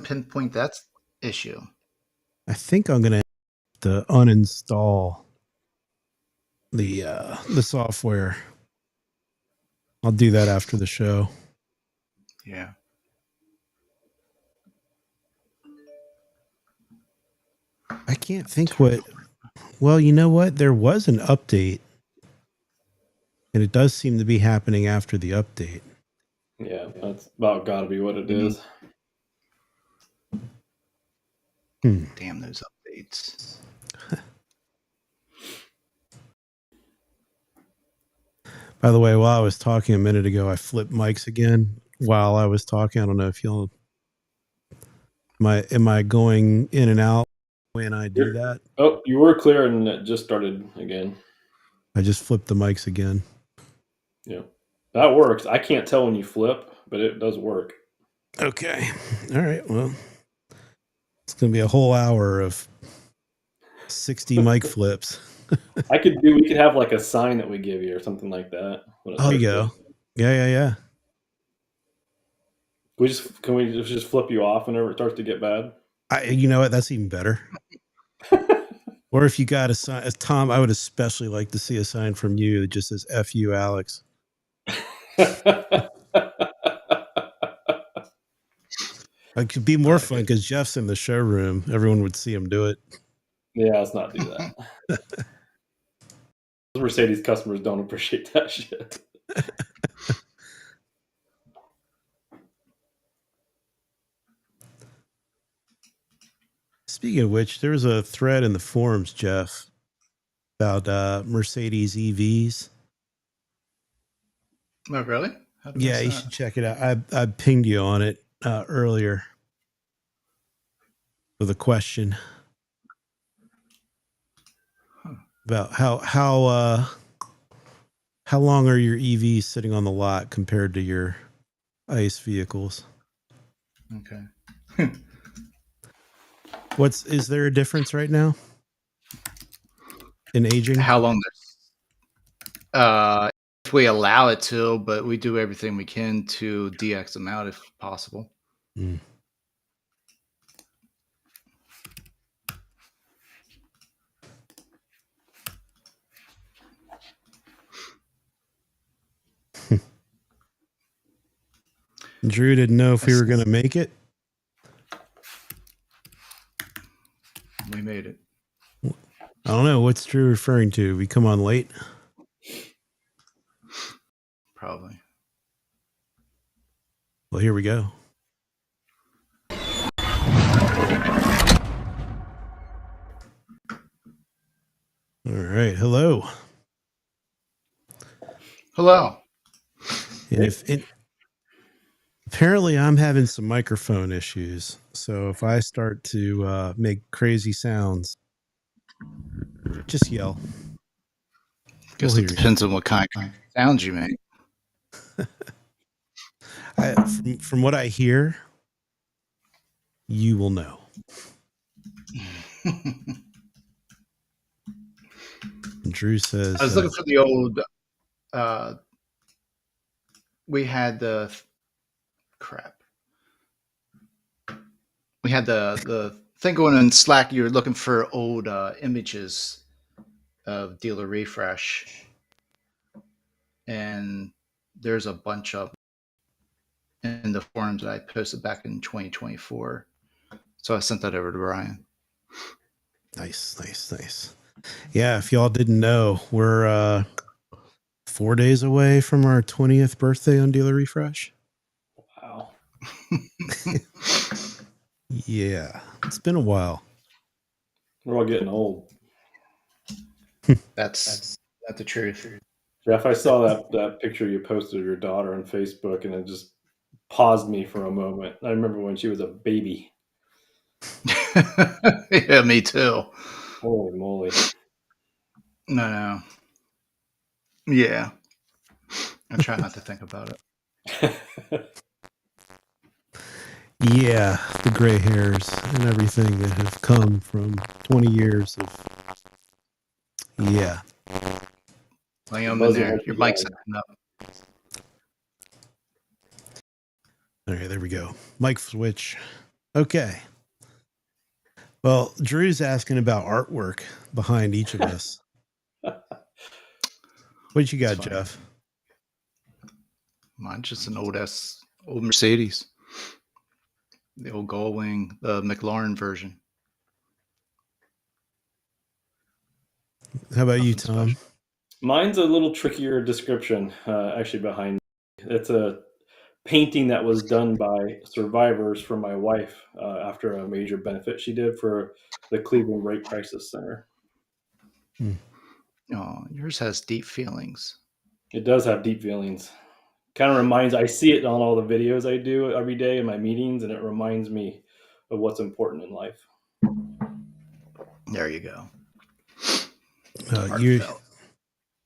pinpoint that issue? I think I'm gonna have to uninstall the software. I'll do that after the show. Yeah. I can't think what. Well, you know what? There was an update, and it does seem to be happening after the update. Yeah, that's about got to be what it is. Damn those updates. By the way, while I was talking a minute ago, I flipped mics again while I was talking. I don't know if you'll. Am I going in and out when I do that? Oh, you were clear, and it just started again. I just flipped the mics again. Yeah, that works. I can't tell when you flip, but it does work. Okay. All right. Well, it's going to be a whole hour of 60 mic flips. We could have like a sign that we give you or something like that. Oh, you go. Yeah. Can we just flip you off whenever it starts to get bad? You know what? That's even better. Or if you got a sign, Tom, I would especially like to see a sign from you that just says "F you, Alex." It could be more fun because Jeff's in the showroom. Everyone would see him do it. Yeah, let's not do that. Those Mercedes customers don't appreciate that shit. Speaking of which, there's a thread in the forums, Jeff, about Mercedes EVs. Oh, really? Yeah, you should check it out. I pinged you on it earlier with a question about how long are your EVs sitting on the lot compared to your ICE vehicles? Okay. Is there a difference right now in aging? How long? If we allow it to, but we do everything we can to DX them out if possible. Drew didn't know if we were going to make it. We made it. I don't know. What's Drew referring to? We come on late? Probably. Well, here we go. All right. Hello. And apparently I'm having some microphone issues. So if I start to make crazy sounds, just yell. Guess it depends on what kind of sounds you make. From what I hear, you will know. Drew says, I was looking for the old. We had the crap. We had the thing going in Slack. You were looking for old images of dealer refresh, and there's a bunch of in the forums that I posted back in 2024. So I sent that over to Brian. Nice. Yeah, if y'all didn't know, we're 4 days away from our 20th birthday on Dealer Refresh. Wow. Yeah, it's been a while. We're all getting old. That's the truth. Jeff, I saw that picture you posted of your daughter on Facebook, and it just paused me for a moment. I remember when she was a baby. Yeah, me too. Holy moly. No. Yeah. I try not to think about it. Yeah, the gray hairs and everything that have come from 20 years of... Yeah. Liam in there. Your mic's setting up. Okay, there we go. Mic switch. Okay. Well, Drew's asking about artwork behind each of us. What you got, Jeff? Mine's just an old Mercedes. The old Gullwing, the McLaren version. How about you, Nothing Tom? special. Mine's a little trickier description, actually, behind me. It's a painting that was done by survivors for my wife after a major benefit she did for the Cleveland Rape Crisis Center. Oh, yours has deep feelings. It does have deep feelings. Kind of reminds, I see it on all the videos I do every day in my meetings, and it reminds me of what's important in life. There you go.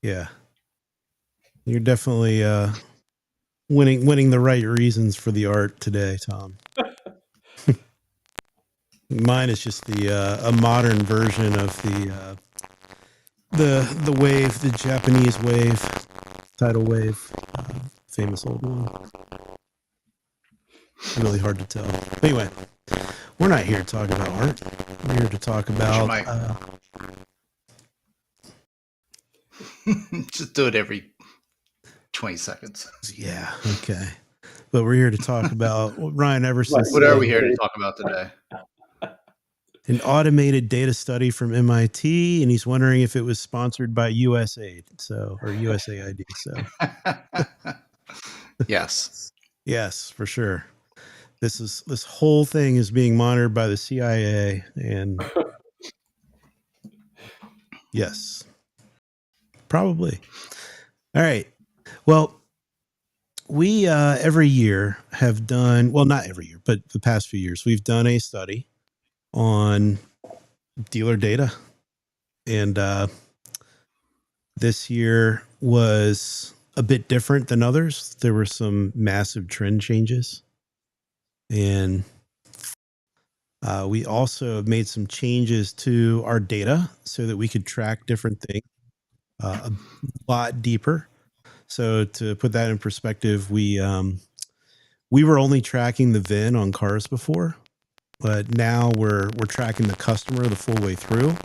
Yeah, you're definitely winning the right reasons for the art today, Tom. Mine is just a modern version of the wave, the Japanese wave, tidal wave, famous old one. Really hard to tell. Anyway, we're not here to talk about art. We're here to talk about. Just do it every 20 seconds. Yeah. Okay. But we're here to talk about Ryan Everson. What are we here to talk about today? An automated data study from MIT, and he's wondering if it was sponsored by USAID, or USAID. So, yes, for sure. This whole thing is being monitored by the CIA, and yes, probably. All right. Well, we every year have done, well, not every year, but the past few years, we've done a study on dealer data. And this year was a bit different than others. There were some massive trend changes. And we also made some changes to our data so that we could track different things a lot deeper. So to put that in perspective, we were only tracking the VIN on cars before, but now we're tracking the customer the full way through.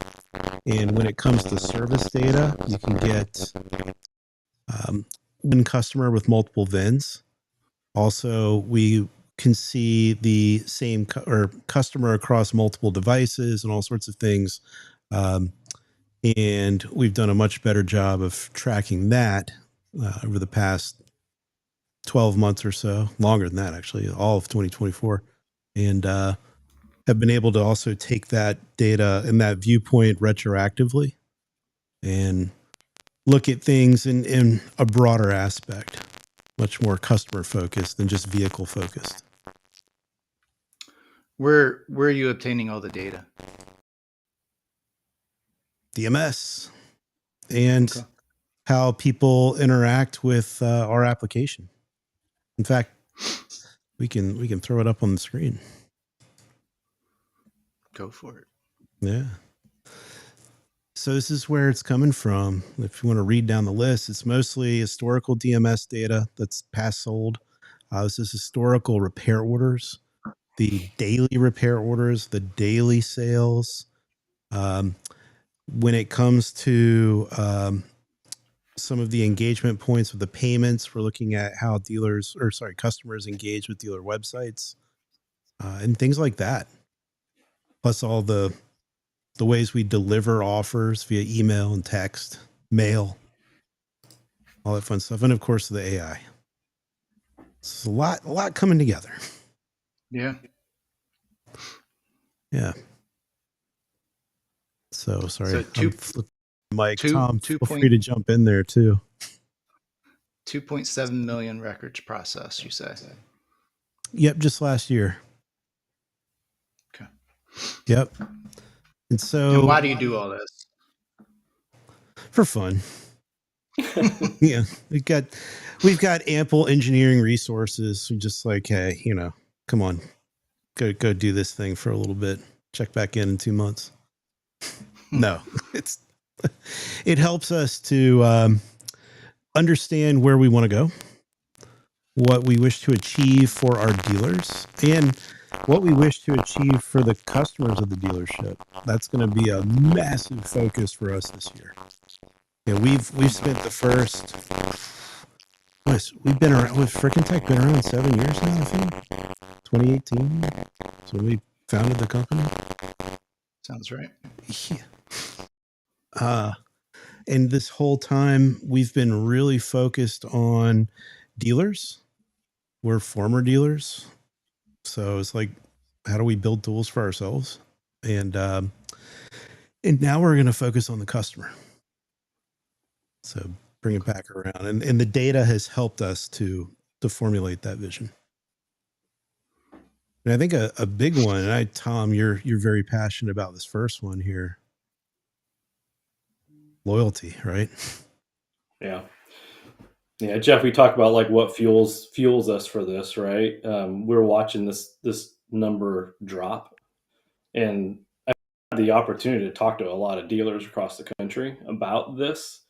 And when it comes to service data, you can get one customer with multiple VINs. Also, we can see the same customer across multiple devices and all sorts of things. And we've done a much better job of tracking that over the past 12 months or so, longer than that, actually, all of 2024. And have been able to also take that data and that viewpoint retroactively and look at things in a broader aspect, much more customer focused than just vehicle focused. Where are you obtaining all the data? DMS and how people interact with our application. In fact, we can throw it up on the screen. Go for it. Yeah. So this is where it's coming from. If you want to read down the list, it's mostly historical DMS data that's past sold. This is historical repair orders, the daily repair orders, the daily sales. When it comes to some of the engagement points of the payments, we're looking at how customers engage with dealer websites and things like that. Plus all the ways we deliver offers via email and text, mail, all that fun stuff. And of course the AI. It's a lot coming together. Yeah. Yeah. So sorry. Mike, Tom, feel free to jump in there too. 2.7 million records processed, you say? Yep, just last year. Okay. Yep. And why do you do all this? For fun. Yeah, we've got ample engineering resources. We're just like, hey, come on, go do this thing for a little bit. Check back in 2 months. No, it helps us to understand where we want to go, what we wish to achieve for our dealers, and what we wish to achieve for the customers of the dealership. That's going to be a massive focus for us this year. Yeah, we've spent the first. We've been around with FRIKIntech, been around 7 years now, I think. 2018. So we founded the company. Sounds right. Yeah. And this whole time we've been really focused on dealers. We're former dealers. So it's like, how do we build tools for ourselves? And now we're going to focus on the customer. So bring it back around. And the data has helped us to formulate that vision. And I think a big one, and Tom, you're very passionate about this first one here. Loyalty, right? Yeah. Yeah, Jeff, we talked about like what fuels us for this, right? We're watching this number drop, and I had the opportunity to talk to a lot of dealers across the country about this.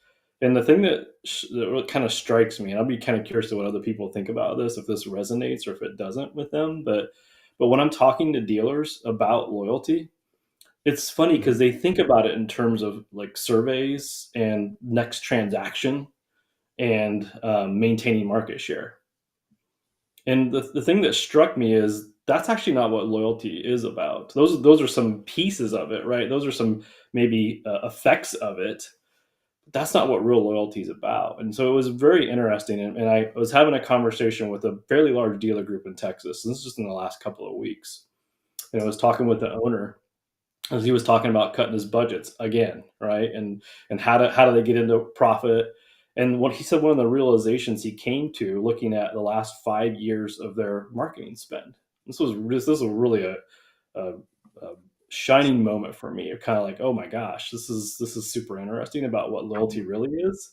And the thing that kind of strikes me, and I'll be kind of curious to what other people think about this, if this resonates or if it doesn't with them. But when I'm talking to dealers about loyalty, it's funny because they think about it in terms of like surveys and next transaction and maintaining market share. And the thing that struck me is that's actually not what loyalty is about. Those are some pieces of it, right? Those are some maybe effects of it. That's not what real loyalty is about. And so it was very interesting. And I was having a conversation with a fairly large dealer group in Texas. And this is just in the last couple of weeks. And I was talking with the owner as he was talking about cutting his budgets again, right? And how do they get into profit? And what he said, one of the realizations he came to looking at the last 5 years of their marketing spend. This was really a shining moment for me. Kind of like, oh my gosh, this is super interesting about what loyalty really is.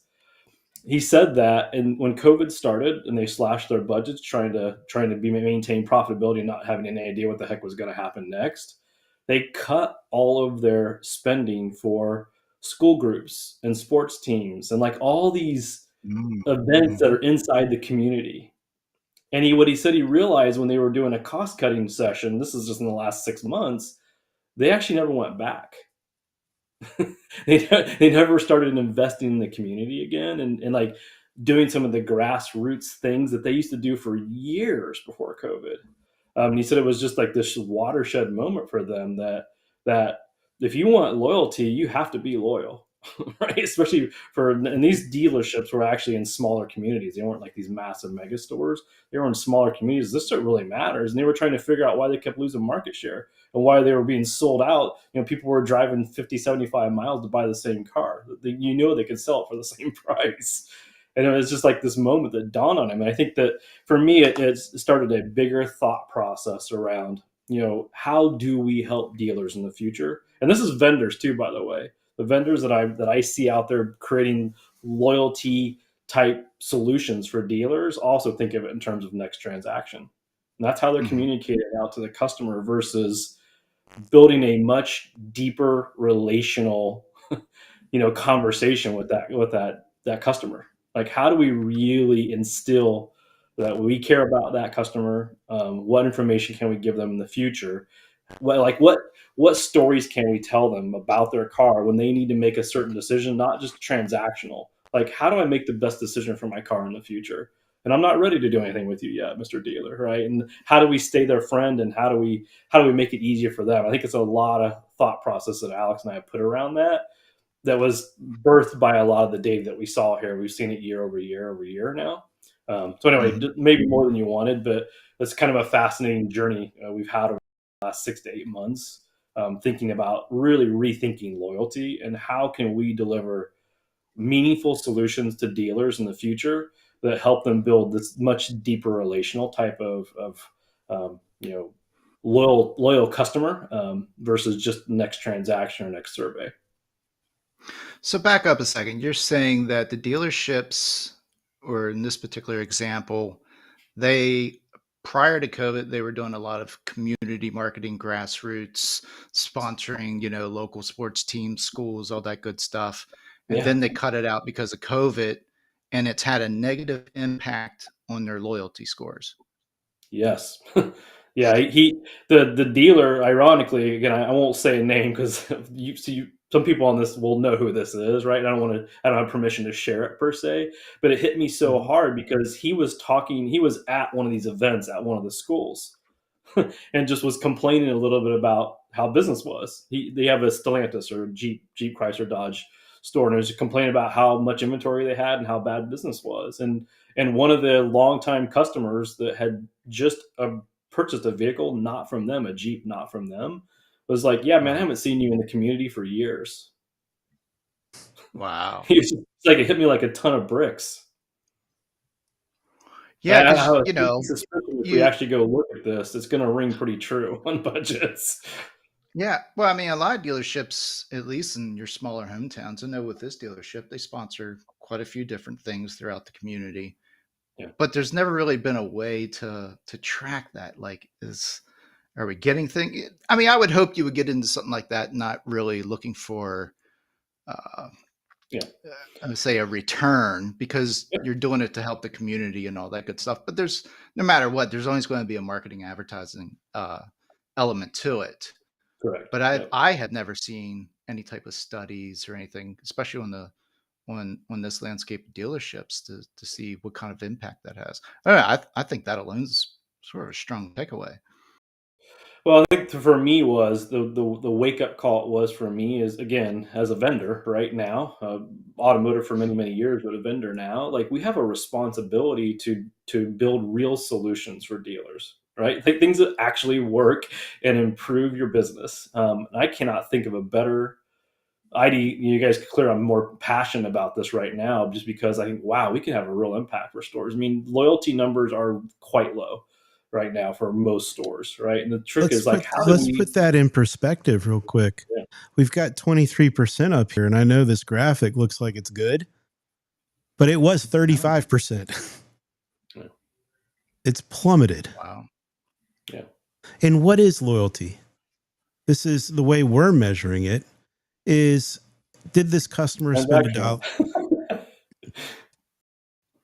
He said that, and when COVID started and they slashed their budgets, trying to maintain profitability, and not having any idea what the heck was going to happen next, they cut all of their spending for school groups and sports teams and like all these events that are inside the community. And what he said he realized when they were doing a cost cutting session, this is just in the last 6 months, they actually never went back. They never started investing in the community again, and like doing some of the grassroots things that they used to do for years before COVID. And he said it was just like this watershed moment for them that if you want loyalty, you have to be loyal, right? Especially and these dealerships were actually in smaller communities. They weren't like these massive mega stores. They were in smaller communities. This shit really matters. And they were trying to figure out why they kept losing market share and why they were being sold out. People were driving 50, 75 miles to buy the same car. They could sell it for the same price. And it was just like this moment that dawned on him. And I think that for me, it started a bigger thought process around, how do we help dealers in the future? And this is vendors too, by the way. The vendors that I see out there creating loyalty type solutions for dealers also think of it in terms of next transaction. And that's how they're communicating out to the customer versus building a much deeper relational, conversation with that customer. Like, how do we really instill that we care about that customer? What information can we give them in the future? What stories can we tell them about their car when they need to make a certain decision, not just transactional? Like, how do I make the best decision for my car in the future? And I'm not ready to do anything with you yet, Mr. Dealer, right? And how do we stay their friend, and how do we make it easier for them? I think it's a lot of thought process that Alex and I have put around that was birthed by a lot of the data that we saw here. We've seen it year over year now. So anyway, maybe more than you wanted, but it's kind of a fascinating journey we've had over the last 6 to 8 months, thinking about really rethinking loyalty and how can we deliver meaningful solutions to dealers in the future that help them build this much deeper relational type of loyal customer versus just next transaction or next survey. So back up a second. You're saying that the dealerships, or in this particular example, prior to COVID, they were doing a lot of community marketing, grassroots, sponsoring, local sports teams, schools, all that good stuff. And then they cut it out because of COVID, and it's had a negative impact on their loyalty scores. Yes. Yeah, the dealer, ironically, again, I won't say a name because you see some people on this will know who this is, right? And I don't have permission to share it per se, but it hit me so Mhm. hard because he was at one of these events at one of the schools and just was complaining a little bit about how business was. They have a Stellantis or Jeep Chrysler Dodge store, and he was complaining about how much inventory they had and how bad business was. And one of the longtime customers that had just purchased a vehicle not from them, a Jeep not from them, was like, "Yeah, man, I Wow. haven't seen you in the community for years." Wow. It's like it hit me like a ton of bricks. Yeah, I because have a sneaky suspicion if we you actually go look at this, it's going to ring pretty true on budgets. yeah, well, I mean, a lot of dealerships, at least in your smaller hometowns, I know with this dealership, they sponsor quite a few different things throughout the community, Yeah, but there's never really been a way to track that. Like, are we getting things? I mean, I would hope you would get into something like that, not really looking for, uh, yeah, I would say, a return because yeah, you're doing it to help the community and all that good stuff. But there's no matter what, there's always going to be a marketing advertising element to it. correct. But Yeah. I have never seen any type of studies or anything, especially on this landscape of dealerships to see what kind of impact that has. I don't know. I think that alone is sort of a strong takeaway. Well, I think for me was the wake up call it was for me is again as a vendor right now, automotive for many years, but a vendor now. Like we have a responsibility to build real solutions for dealers, right? Like things that actually work and improve your business. I cannot think of a better ID. You guys clear I'm more passionate about this right now, just because I think wow, we can have a real impact for stores. I mean, loyalty numbers are quite low right now for most stores, right? And the trick is like, how do Let's we? put that in perspective real quick. Yeah, We've got 23% up here, and I know this graphic looks like it's good, but it was Oh, 35%. yeah, It's plummeted. wow. yeah. And what is loyalty? This is the way we're measuring it is did this customer spend a Transactional. dollar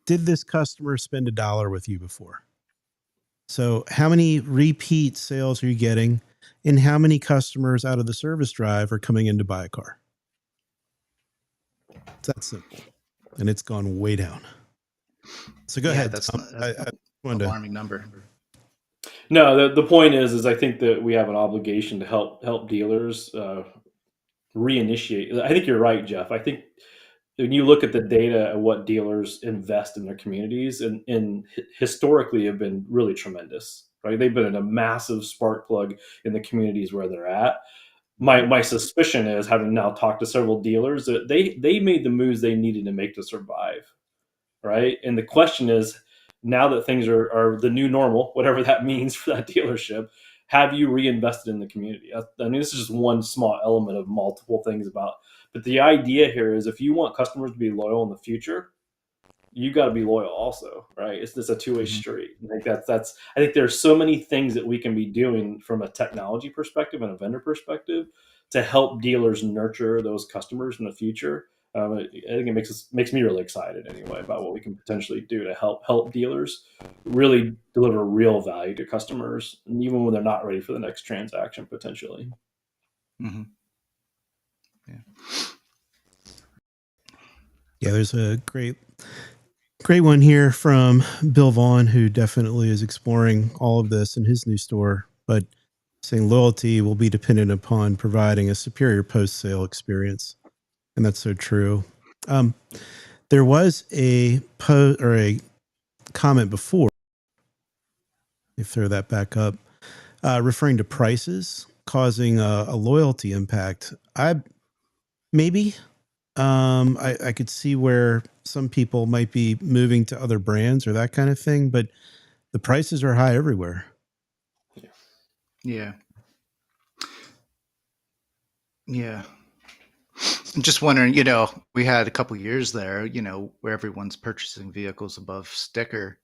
did this customer spend a dollar with you before? So how many repeat sales are you getting and how many customers out of the service drive are coming in to buy a car? It's that simple. And it's gone way down. So go Yeah, ahead, that's Tom. that's I an wanted to. alarming number. No, the point is I think that we have an obligation to help dealers reinitiate. I think you're right, Jeff. I think when you look at the data of what dealers invest in their communities and historically have been really tremendous, right? They've been a massive spark plug in the communities where they're at. My Mhm. my suspicion is, having now talked to several dealers, that they made the moves they needed to make to survive, right? And the question is, now that things are the new normal, whatever that means for that dealership, have you reinvested in the community? I mean, this is just one small element of multiple things about. But the idea here is, if you want customers to be loyal in the future, you got to be loyal also, right? It's just a two-way Mhm. street. I think that's I think there's so many things that we can be doing from a technology perspective and a vendor perspective to help dealers nurture those customers in the future. I think it makes me really excited anyway about what we can potentially do to help dealers really deliver real value to customers, and even when they're not ready for the next transaction potentially. Mhm. Yeah. Yeah, there's a great one here from Bill Vaughn, who definitely is exploring all of this in his new store, but saying loyalty will be dependent upon providing a superior post-sale experience. And that's so true. Um, there was a comment before, if throw that back up, referring to prices causing a loyalty impact. Maybe I could see where some people might be moving to other brands or that kind of thing, but the prices are high everywhere. Yeah. Yeah. I'm just wondering, we had a couple years there, where everyone's purchasing vehicles above sticker.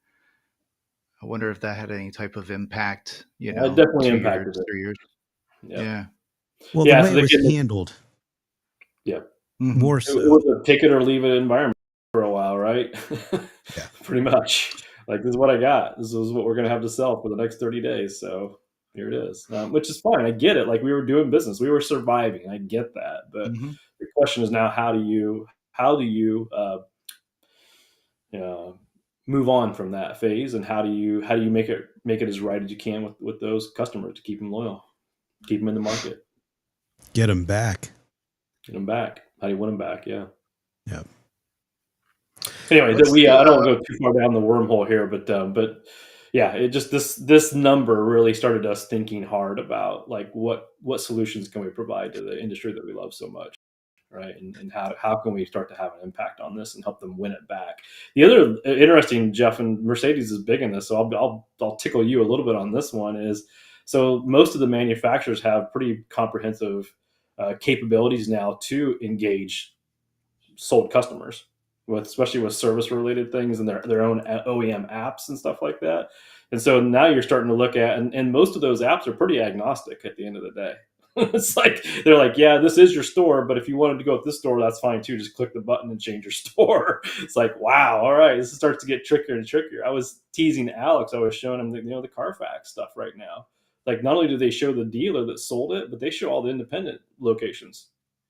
I wonder if that had any type of impact, It definitely 2 years, impacted it. 3 years. Yeah, Yeah. Well, the yeah. way So it they was can. handled, Yeah. Hmm. more It so. was a take it or leave it environment for a while, right? Yeah. Pretty much. Like, this is what I got. This is what we're going to have to sell for the next 30 days. So here it is, which is fine. I get it. Like, we were doing business, we were surviving. I get that. But Hmm. the question is now, how do you move on from that phase, and how do you make it as right as you can with those customers to keep them loyal, keep them in the market, Get them back. get them back. How do you win them back? Yeah. Yeah. Anyway, that What's we the I don't want to go too far down the wormhole here, but yeah, it just this number really started us thinking hard about, like, what solutions can we provide to the industry that we love so much, right? And how can we start to have an impact on this and help them win it back? The other interesting, Jeff, and Mercedes is big in this, so I'll tickle you a little bit on this one. Is so most of the manufacturers have pretty comprehensive capabilities now to engage sold customers, with especially with service related things and their own OEM apps and stuff like that. And so now you're starting to look at, and most of those apps are pretty agnostic at the end of the day. It's like they're like, yeah, this is your store, but if you wanted to go with this store, that's fine too. Just click the button and change your store. It's like, wow, all right, this starts to get trickier and trickier. I was teasing Alex. I was showing him the Carfax stuff right now. Like, not only do they show the dealer that sold it, but they show all the independent locations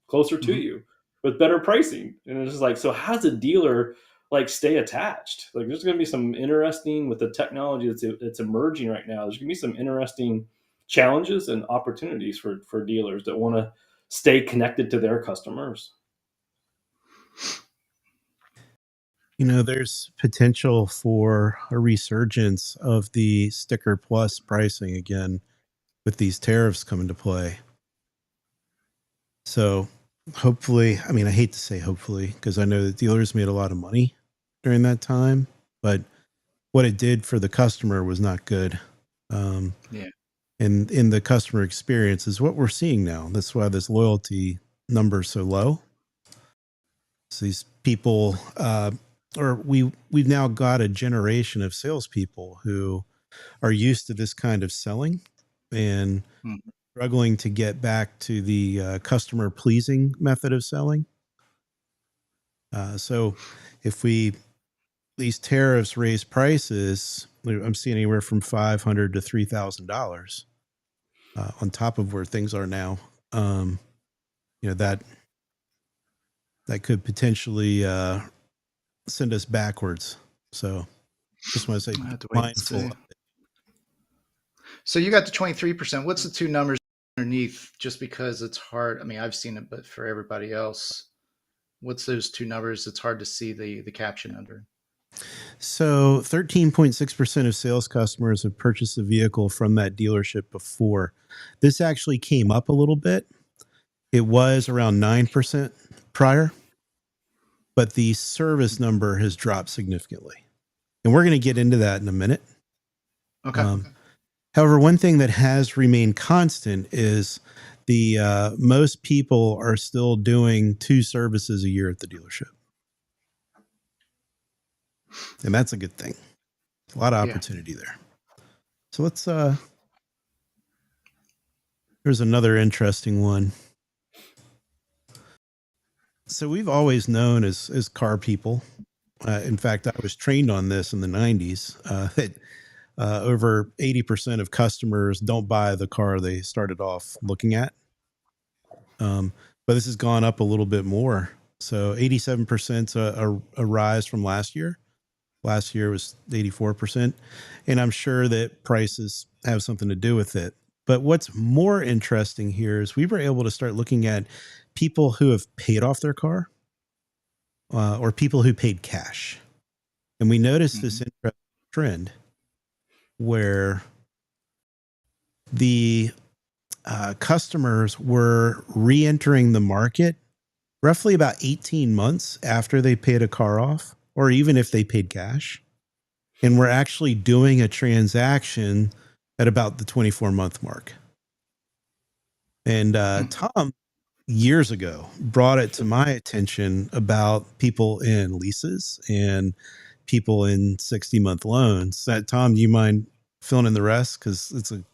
closer to Mhm. you with better pricing. And it's just like, so how does a dealer like stay attached? Like, there's going to be some interesting, with the technology that's emerging right now. There's going to be some interesting challenges and opportunities for dealers that want to stay connected to their customers. There's potential for a resurgence of the sticker plus pricing again with these tariffs come into play. So hopefully, I mean, I hate to say hopefully, because I know that dealers made a lot of money during that time, but what it did for the customer was not good. Yeah. And in the customer experience is what we're seeing now. That's why this loyalty number is so low. So these people, we've now got a generation of salespeople who are used to this kind of selling and Mhm. struggling to get back to the customer pleasing method of selling. So if these tariffs raise prices, I'm seeing anywhere from $500 to $3,000 on top of where things are now. Um, that could potentially send us backwards. So just want to say, I be have to wait and mindful. see. So you got the 23%. What's the two numbers underneath? Just because it's hard. I mean, I've seen it, but for everybody else, what's those two numbers? It's hard to see the caption under. So 13.6% of sales customers have purchased a vehicle from that dealership before. This actually came up a little bit. It was around 9% prior, but the service number has dropped significantly. And we're going to get into that in a minute. Okay. However, one thing that has remained constant is the most people are still doing 2 services a year at the dealership. And that's a good thing. A lot of Yeah. opportunity there. So let's there's another interesting one. So we've always known as car people. In fact, I was trained on this in the 90s that over 80% of customers don't buy the car they started off looking at. But this has gone up a little bit more. So 87% a rise from last year. Last year was 84%. And I'm sure that prices have something to do with it. But what's more interesting here is we were able to start looking at people who have paid off their car or people who paid cash. And we noticed this Mhm. interesting trend where the customers were re-entering the market roughly about 18 months after they paid a car off, or even if they paid cash. And we're actually doing a transaction at about the 24-month mark. And Tom, years ago, brought it to my attention about people in leases and people in 60-month loans. Tom, do you mind filling in the rest? Because it's an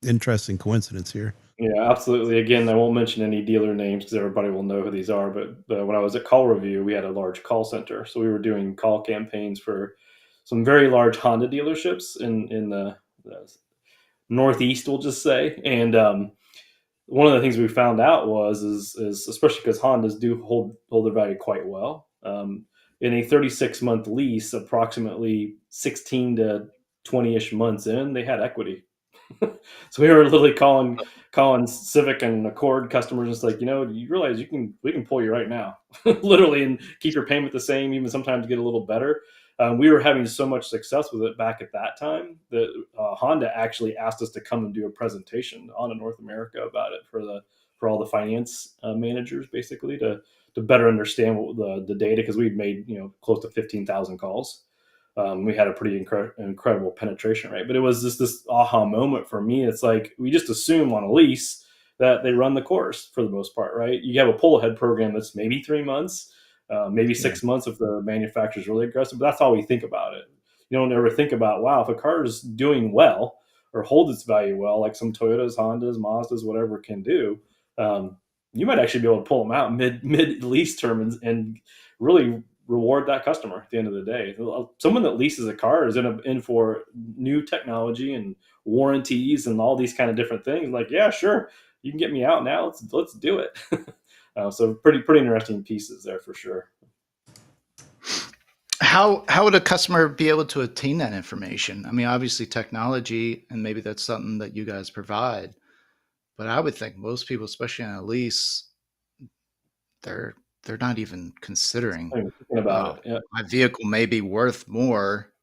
interesting coincidence here. Yeah, absolutely. Again, I won't mention any dealer names because everybody will know who these are. But when I was at Call Review, we had a large call center, so we were doing call campaigns for some very large Honda dealerships in the Northeast, we'll just say. And one of the things we found out is especially because Hondas do hold their value quite well. In a 36-month lease, approximately 16 to 20-ish months in, they had equity. So we were literally calling Civic and Accord customers, just like, you realize we can pull you right now, literally, and keep your payment the same, even sometimes get a little better. We were having so much success with it back at that time that Honda actually asked us to come and do a presentation on North America about it for all the finance managers, basically, to better understand the data, because we'd made close to 15,000 calls. We had a pretty incredible penetration rate, but it was just this aha moment for me. It's like, we just assume on a lease that they run the course for the most part, right? You have a pull ahead program that's maybe 3 months, maybe 6 months if the manufacturer's really aggressive, but that's how we think about it. You don't ever think about, wow, if a car is doing well or holds its value well, like some Toyotas, Hondas, Mazdas, whatever can do, you might actually be able to pull them out mid lease term and really reward that customer at the end of the day. Someone that leases a car is in for new technology and warranties and all these kind of different things. Like, yeah, sure, you can get me out now. Let's do it. So pretty interesting pieces there for sure. How would a customer be able to attain that information? I mean, obviously technology, and maybe that's something that you guys provide. But I would think most people, especially on a lease, they're not even considering, Thinking about it, yeah. my vehicle may be worth more,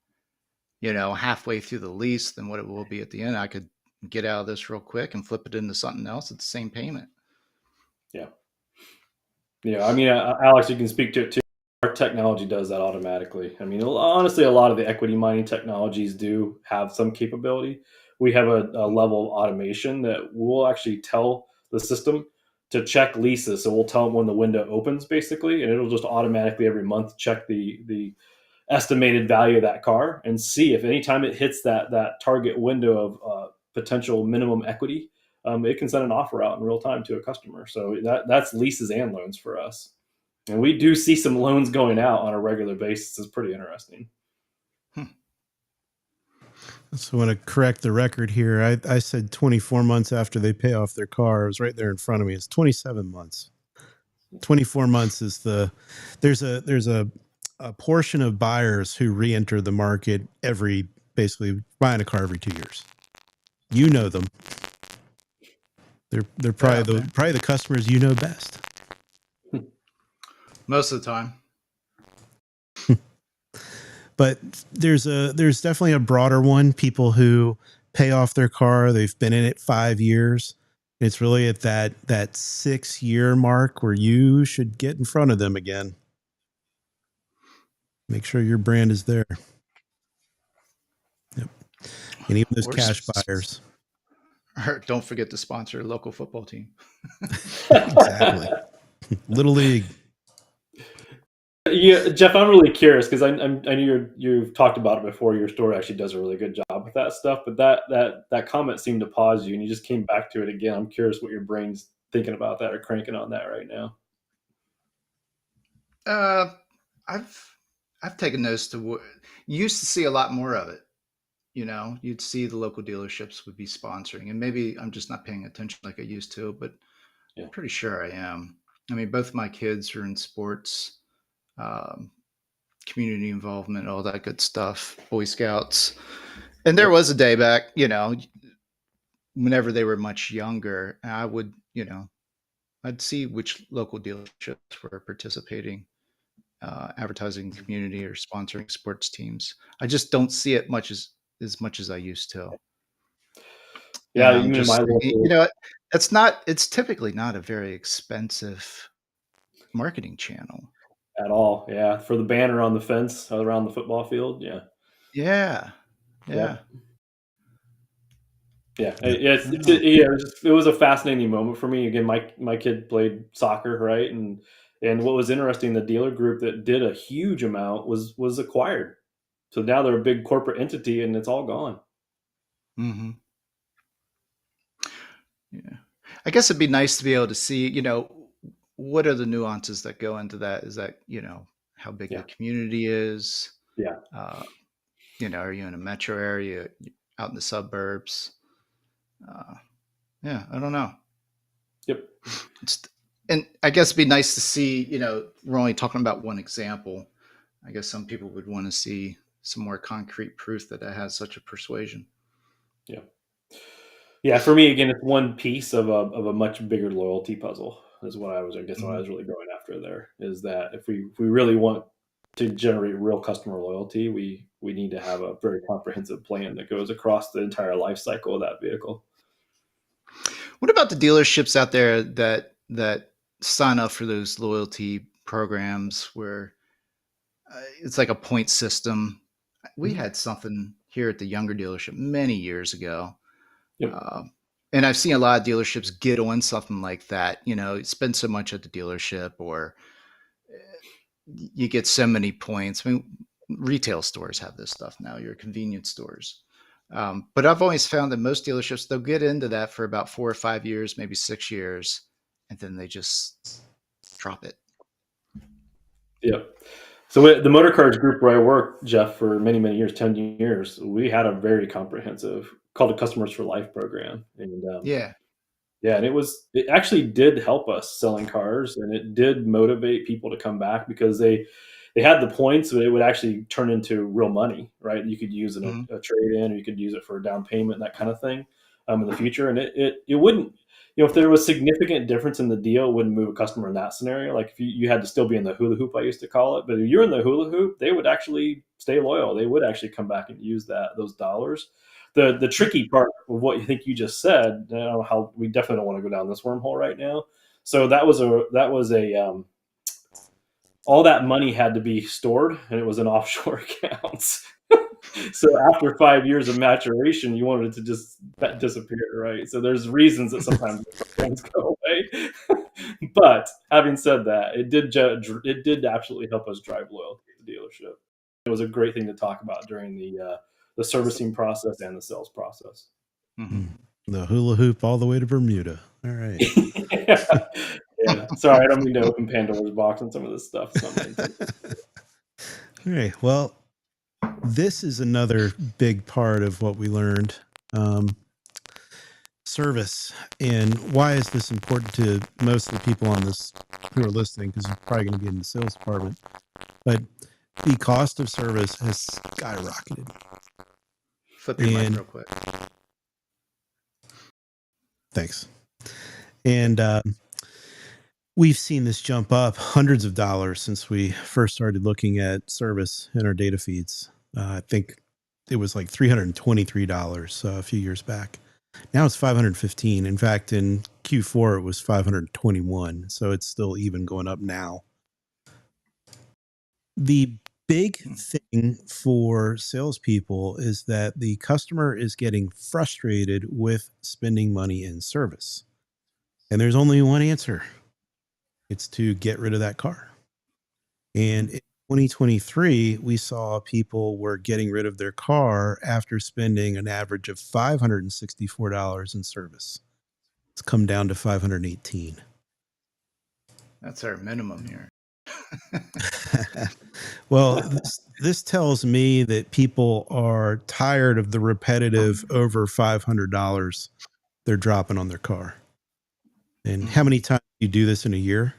halfway through the lease than what it will be at the end. I could get out of this real quick and flip it into something else at the same payment. Yeah. I mean, Alex, you can speak to it too. Our technology does that automatically. I mean, honestly, a lot of the equity mining technologies do have some capability. We have a level of automation that will actually tell the system to check leases. So we'll tell them when the window opens, basically, and it'll just automatically every month check the estimated value of that car and see if anytime it hits that target window of potential minimum equity, it can send an offer out in real time to a customer. So that's leases and loans for us. And we do see some loans going out on a regular basis. It's pretty interesting. So I want to correct the record here. I said 24 months after they pay off their car. It was right there in front of me. It's 27 months. 24 months is there's a portion of buyers who re-enter the market basically buying a car every 2 years. You know them. They're probably the customers you know best. Most of the time. But there's definitely a broader one. People who pay off their car, they've been in it 5 years. It's really at that 6 year mark where you should get in front of them again. Make sure your brand is there. Yep. And even those cash buyers. Don't forget to sponsor a local football team. Exactly. Little League. Yeah, Jeff, I'm really curious because I know you've talked about it before. Your store actually does a really good job with that stuff, but that comment seemed to pause you, and you just came back to it again. I'm curious what your brain's thinking about that or cranking on that right now. I've taken notice to you used to see a lot more of it. You'd see the local dealerships would be sponsoring, and maybe I'm just not paying attention like I used to, but I'm pretty sure I am. I mean, both my kids are in sports, community involvement, all that good stuff, Boy Scouts. And there was a day back, whenever they were much younger, I would, I'd see which local dealerships were participating, advertising community or sponsoring sports teams. I just don't see it as much as I used to. Yeah, And I'm even just my local, it's typically not a very expensive marketing channel at all. Yeah, for the banner on the fence around the football field. Yeah. Yeah. Yep. Yeah, Yep. it was a fascinating moment for me. Again, my kid played soccer, right? And what was interesting, the dealer group that did a huge amount was acquired. So now they're a big corporate entity, and it's all gone. Mm-hmm. Yeah. I guess it'd be nice to be able to see, what are the nuances that go into that? Is that, how big the community is? Yeah. Are you in a metro area, out in the suburbs? Yeah, I don't know. Yep. It's, and I guess it'd be nice to see, we're only talking about one example. I guess some people would want to see some more concrete proof that it has such a persuasion. Yeah. Yeah. For me, again, it's one piece of a much bigger loyalty puzzle. Is what I guess, what I Mhm. was really going after there. Is that if we really want to generate real customer loyalty, we need to have a very comprehensive plan that goes across the entire life cycle of that vehicle. What about the dealerships out there that sign up for those loyalty programs where it's like a point system? We Mhm. had something here at the younger dealership many years ago. Yep. Uh, and I've seen a lot of dealerships get on something like that. Spend so much at the dealership, or you get so many points. I mean, retail stores have this stuff now, your convenience stores. But I've always found that most dealerships, they'll get into that for about 4 or 5 years, maybe 6 years, and then they just drop it. Yep. So the motor cars group where I worked, Jeff, for many, many years, 10 years, we had a very comprehensive called the Customers for Life program. And Yeah. yeah, and it actually did help us selling cars, and it did motivate people to come back because they had the points, but it would actually turn into real money, right? You could use in Mhm. a trade in, or you could use it for a down payment, that kind of thing, in the future. And it wouldn't, if there was significant difference in the deal, it wouldn't move a customer in that scenario. Like if you had to still be in the hula hoop, I used to call it, but if you're in the hula hoop, they would actually stay loyal. They would actually come back and use those dollars. The tricky part of what you think you just said, how we definitely don't want to go down this wormhole right now. So that was a all that money had to be stored, and it was in offshore accounts. So after 5 years of maturation, you wanted it to just disappear, right? So there's reasons that sometimes things go away. But having said that, it did absolutely help us drive loyalty at the dealership. It was a great thing to talk about during the servicing process and the sales process. Mhm. Mm. The hula hoop all the way to Bermuda. All right. Yeah. Yeah. Sorry, I don't mean to open Pandora's box on some of this stuff. It's not my intention. All right. Well, this is another big part of what we learned. Um, Service. And why is this important to most of the people on this who are listening? Because you're probably going to be in the sales department. But the cost of service has skyrocketed. Flip your mic And real quick. thanks. And we've seen this jump up hundreds of dollars since we first started looking at service in our data feeds. I think it was like $323 a few years back. Now it's 515. In fact, in Q4 it was 521. So it's still even going up now. The big thing for salespeople is that the customer is getting frustrated with spending money in service. And there's only one answer. It's to get rid of that car. And in 2023, we saw people were getting rid of their car after spending an average of $564 in service. It's come down to 518. That's our minimum here. Well, this tells me that people are tired of the repetitive over $500 they're dropping on their car. And how Mhm. many times do you do this in a year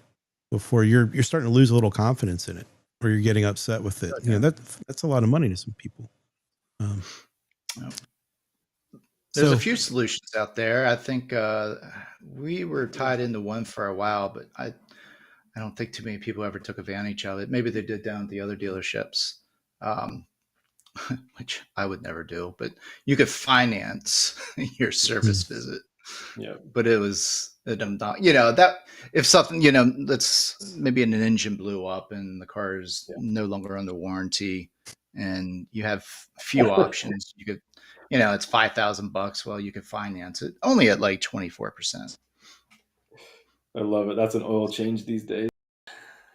before you're starting to lose a little confidence in it, or you're getting upset with it? Yeah. That's a lot of money to some people. Um, Yep. There's a so few solutions out there. I think we were tied into one for a while, but I don't think too many people ever took advantage of it. Maybe they did down at the other dealerships, um, which I would never do. But you could finance your service visit, Yeah. but it was that if something that's maybe an engine blew up and the car is Yeah. no longer under warranty, and you have a few options. You could, it's $5,000. Well, you could finance it only at like 24%. I love it. That's an oil change these days.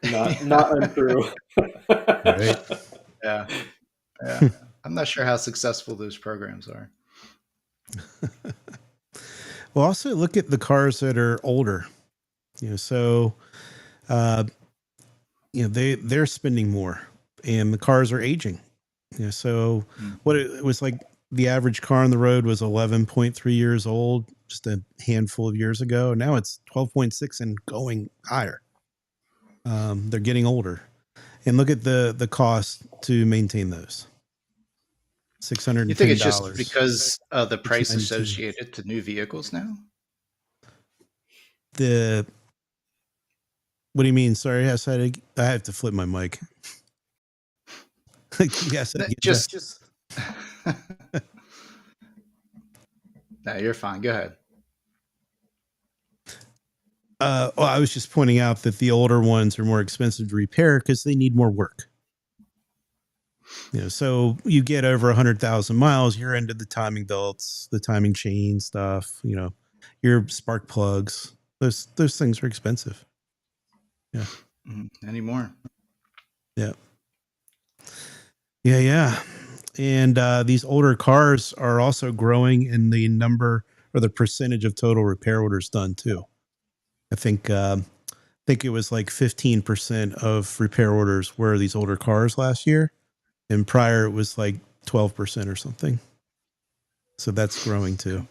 Not Yeah, untrue. right. yeah, yeah. I'm not sure how successful those programs are. Well, also look at the cars that are older. So uh, they're spending more, and the cars are aging. Yeah. So what it was like, the average car on the road was 11.3 years old just a handful of years ago. Now it's 12.6 and going higher. They're getting older. And look at the cost to maintain those. You think it's just $610. because of the price 692. associated to new vehicles now? What do you mean? Sorry, I have to flip my mic. Yes, Just no, you're fine. Go ahead. Well, I was just pointing out that the older ones are more expensive to repair because they need more work. So you get over 100,000 miles, you're into the timing belts, the timing chain stuff. Your spark plugs. Those things are expensive. Yeah. Anymore. Yeah. Yeah. And these older cars are also growing in the number or the percentage of total repair orders done too. I think it was like 15% of repair orders were these older cars last year, and prior it was like 12% or something. So that's growing too.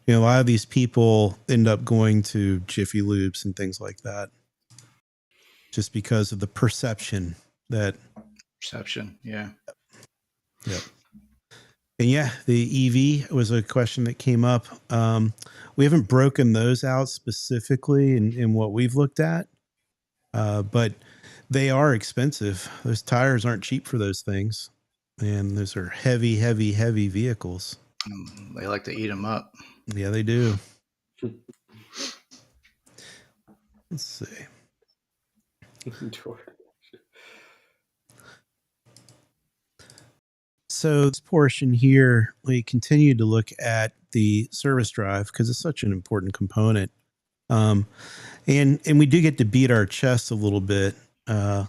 A lot of these people end up going to Jiffy Lubes and things like that, just because of the perception. Yeah. Yep. And yeah, the EV was a question that came up. We haven't broken those out specifically in what we've looked at, but they are expensive. Those tires aren't cheap for those things. And those are heavy, heavy, heavy vehicles. They like to eat them up. Yeah, they do. Let's see. So this portion here, we continue to look at the service drive because it's such an important component. And we do get to beat our chest a little bit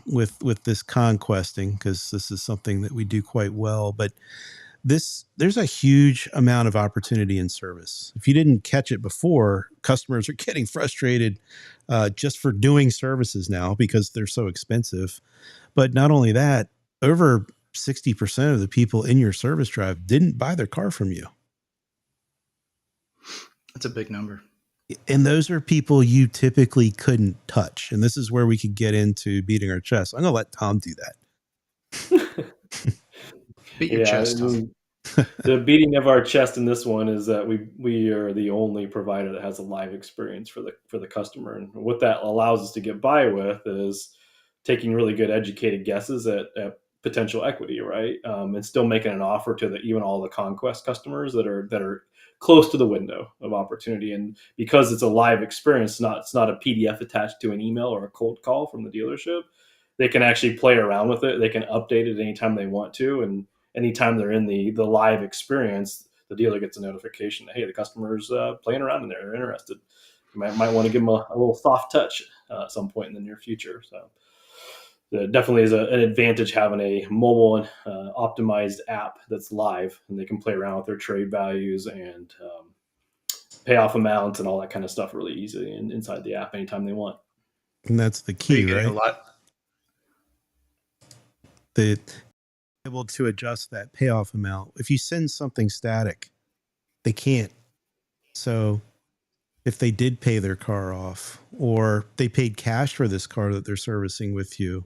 with this conquesting, because this is something that we do quite well. But there's a huge amount of opportunity in service. If you didn't catch it before, customers are getting frustrated just for doing services now because they're so expensive. But not only that, over 60% of the people in your service drive didn't buy their car from you. That's a big number. And those are people you typically couldn't touch. And this is where we could get into beating our chest. I'm going to let Tom do that. Beat your chest, Tom. The beating of our chest in this one is that we are the only provider that has a live experience for the customer. And what that allows us to get by with is taking really good educated guesses at potential equity, right? And still making an offer to even all the conquest customers that are close to the window of opportunity. And because it's a live experience, it's not a PDF attached to an email or a cold call from the dealership, they can actually play around with it. They can update it anytime they want to. And anytime they're in the live experience, the dealer gets a notification that, hey, the customer's playing around in there. They're interested. You might want to give them a little soft touch at some point in the near future. So it definitely is an advantage having a mobile and optimized app that's live, and they can play around with their trade values and payoff amounts and all that kind of stuff really easily inside the app anytime they want. And that's the key, right? A lot. They're able to adjust that payoff amount. If you send something static, they can't. So if they did pay their car off, or they paid cash for this car that they're servicing with you,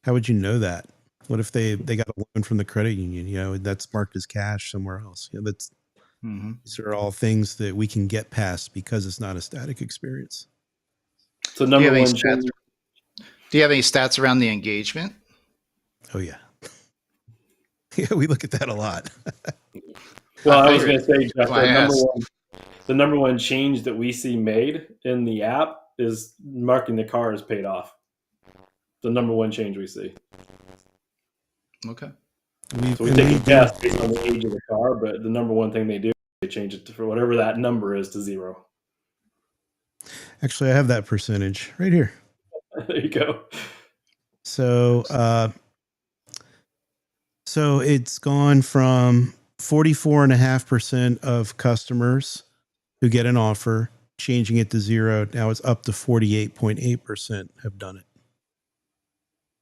how would you know that? What if they got a loan from the credit union? That's marked as cash somewhere else. These are all things that we can get past because it's not a static experience. So do you have any stats around the engagement? Oh yeah. Yeah, we look at that a lot. Well, I was going to say, Jeff, the number one change that we see made in the app is marking the car as paid off. The number one change we see. Okay. So we take a guess based on the age of the car, but the number one thing they do, they change it for whatever that number is to 0. Actually, I have that percentage right here. There you go. So it's gone from 44.5% of customers who get an offer, changing it to 0. Now it's up to 48.8% have done it,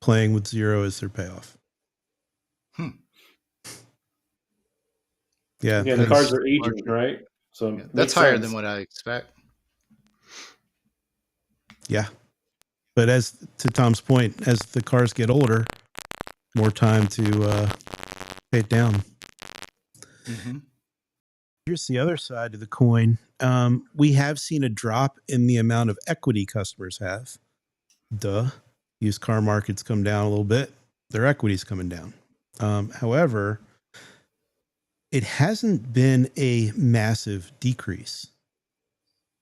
playing with 0 as their payoff. Hmm. Yeah, Again, the That's cars are aging, larger. right? So Yeah, it that's makes higher than sense. what I expect. yeah. But as to Tom's point, as the cars get older, more time to pay it down. Mm-hmm. Here's the other side of the coin. We have seen a drop in the amount of equity customers have. Duh. Used car markets come down a little bit. Their equity's coming down. However, it hasn't been a massive decrease.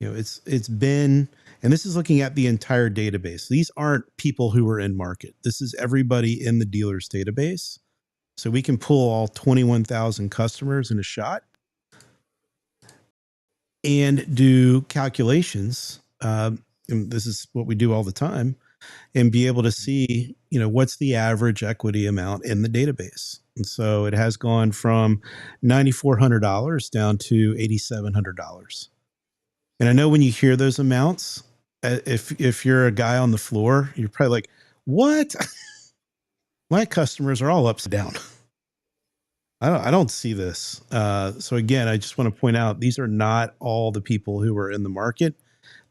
It's been, and this is looking at the entire database. These aren't people who are in market. This is everybody in the dealer's database. So we can pull all 21,000 customers in a shot and do calculations. And this is what we do all the time, and be able to see, what's the average equity amount in the database. And so it has gone from $9,400 down to $8,700. And I know when you hear those amounts, if you're a guy on the floor, you're probably like, what? My customers are all upside down. I don't see this. So again, I just want to point out, these are not all the people who are in the market.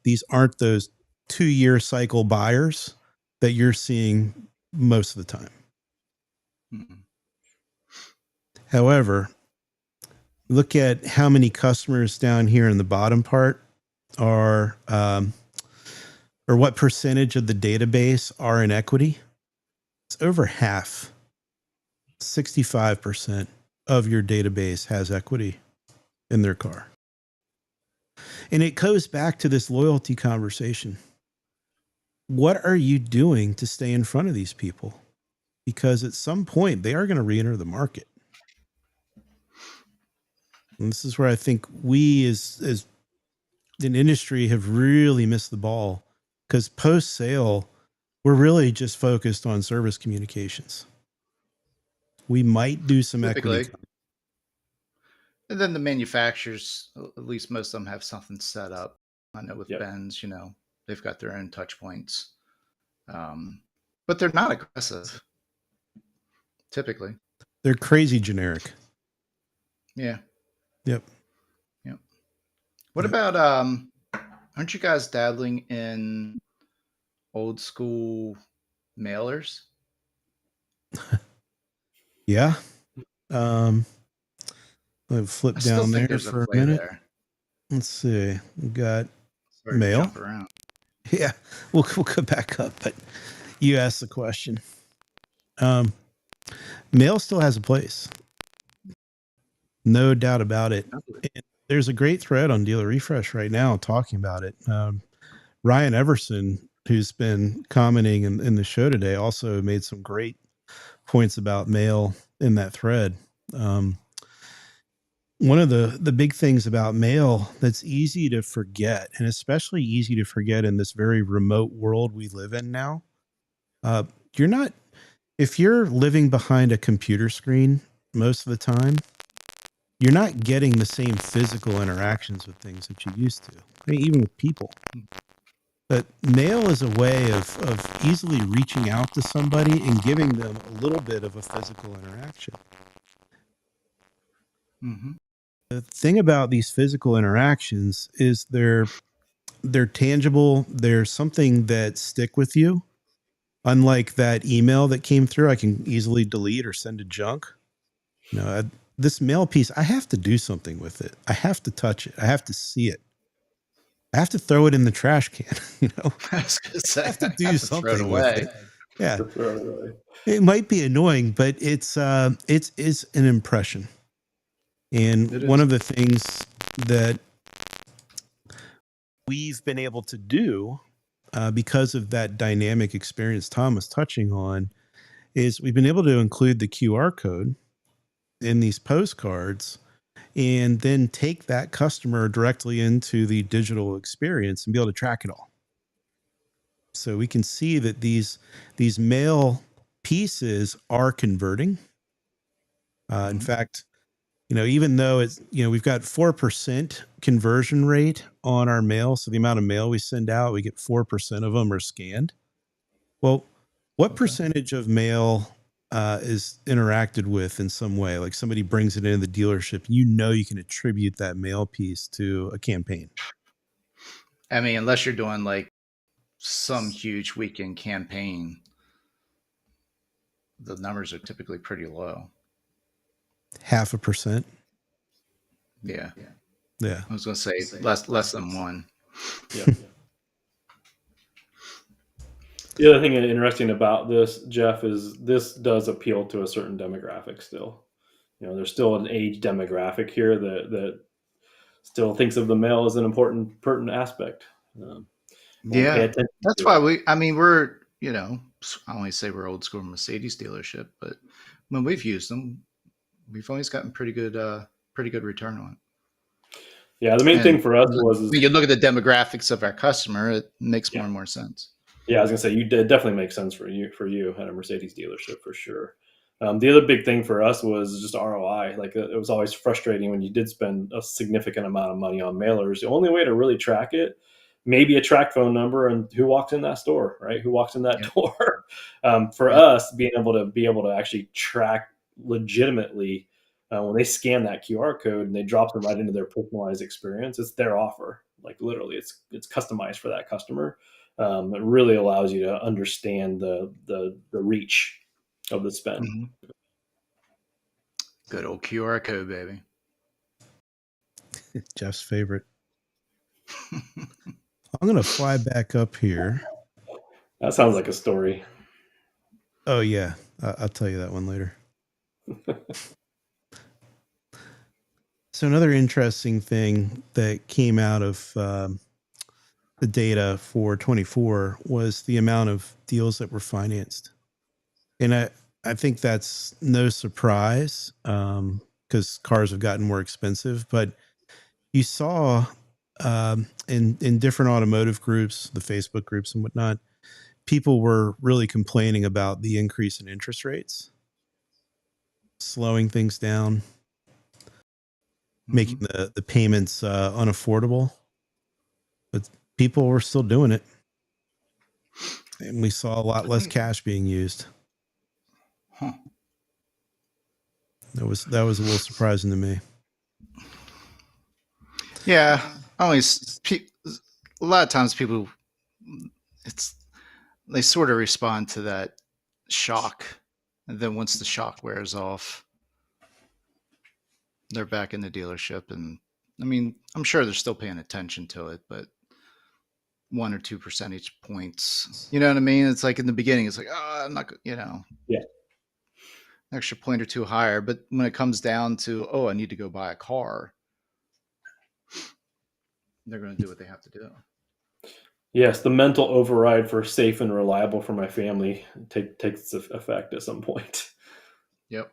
These aren't those 2-year cycle buyers that you're seeing most of the time. Mm-hmm. However, look at how many customers down here in the bottom part are, or what percentage of the database are in equity. It's over half. 65% of your database has equity in their car. And it goes back to this loyalty conversation. What are you doing to stay in front of these people? Because at some point they are going to re-enter the market. And this is where I think we as an industry have really missed the ball, because post sale, we're really just focused on service communications. We might do some equity. Typically. And then the manufacturers, at least most of them, have something set up. I know with Yep. Benz, they've got their own touch points. But they're not aggressive, typically. They're crazy generic. Yeah. Yep. Yep. What Yep. about, aren't you guys dabbling in old school mailers? Yeah. I'll flip I still down think there there's a for a play minute. there. Let's see. We got Sorry to mail. jump around. Yeah, we'll go back up, but you asked the question. Mail still has a place. No doubt about it. And there's a great thread on Dealer Refresh right now talking about it. Ryan Everson, who's been commenting in the show today, also made some great points about mail in that thread. One of the big things about mail that's easy to forget, and especially easy to forget in this very remote world we live in now, you're not, if you're living behind a computer screen most of the time, you're not getting the same physical interactions with things that you used to, I mean, even with people. But mail is a way of easily reaching out to somebody and giving them a little bit of a physical interaction. Mm-hmm. The thing about these physical interactions is they're tangible. They're something that stick with you. Unlike that email that came through, I can easily delete or send to junk. This mail piece, I have to do something with it. I have to touch it. I have to see it. I have to throw it in the trash can. I was going to say, I have to I do have to throw it something with away. it. Yeah, To throw it away. it might be annoying, but it's an impression. And one of the things that we've been able to do because of that dynamic experience Tom was touching on is we've been able to include the QR code in these postcards and then take that customer directly into the digital experience and be able to track it all. So we can see that these mail pieces are converting. In fact, even though it's, we've got 4% conversion rate on our mail. So the amount of mail we send out, we get 4% of them are scanned. Well, what percentage of mail is interacted with in some way. Like somebody brings it into the dealership, you can attribute that mail piece to a campaign. I mean, unless you're doing like some huge weekend campaign, the numbers are typically pretty low. 0.5%. Yeah. Yeah. I was going to say less than 1. Yeah. The other thing interesting about this, Jeff, is this does appeal to a certain demographic still. There's still an age demographic here that still thinks of the mail as an important pertinent aspect. We'll pay Yeah. attention That's to why it. we're, I only say we're old school Mercedes dealership, but when we've used them, we've always gotten pretty good return on it. Yeah, the main thing And for us when you look at the demographics of our customer, it makes more and more sense. Yeah, I was gonna say it definitely makes sense for you at a Mercedes dealership for sure. The other big thing for us was just ROI. Like it was always frustrating when you did spend a significant amount of money on mailers. The only way to really track it, maybe a track phone number and who walks in that store, right? Who walks in that Yep. door? For Yep. us, being able to actually track legitimately when they scan that QR code and they drop them right into their personalized experience, it's their offer. Like literally, it's customized for that customer. It really allows you to understand the reach of the spend. Mm-hmm. Good old QR code, baby. Jeff's favorite. I'm going to fly back up here. That sounds like a story. Oh, yeah. I'll tell you that one later. So another interesting thing that came out of the data for 24 was the amount of deals that were financed. And I think that's no surprise because cars have gotten more expensive. But you saw in different automotive groups, the Facebook groups and whatnot, people were really complaining about the increase in interest rates, slowing things down, making the payments unaffordable. But people were still doing it. And we saw a lot less cash being used. Huh. That was a little surprising to me. Yeah. Always, a lot of times people, they sort of respond to that shock. And then once the shock wears off, they're back in the dealership. And I mean, I'm sure they're still paying attention to it, but 1 or 2 percentage points, you know what I mean? It's like in the beginning, it's like, oh, I'm not, Yeah. extra point or two higher. But when it comes down to, oh, I need to go buy a car, they're going to do what they have to do. Yes, the mental override for safe and reliable for my family takes effect at some point. Yep.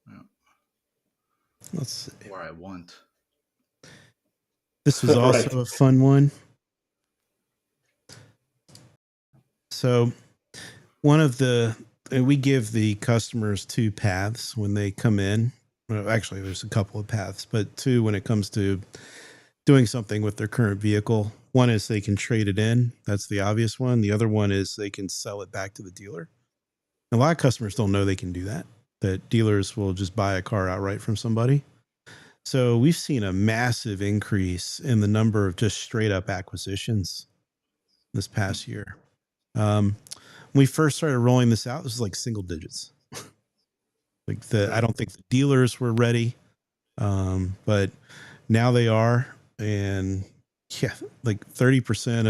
Yeah. Let's see. Or I want. This was also Right. a fun one. So we give the customers 2 paths when they come in. Well, actually, there's a couple of paths, but 2 when it comes to doing something with their current vehicle. One is they can trade it in. That's the obvious one. The other one is they can sell it back to the dealer. A lot of customers don't know they can do that, that dealers will just buy a car outright from somebody. So we've seen a massive increase in the number of just straight up acquisitions this past year. When we first started rolling this out, this was like single digits. I don't think the dealers were ready, but now they are. And yeah, like 30%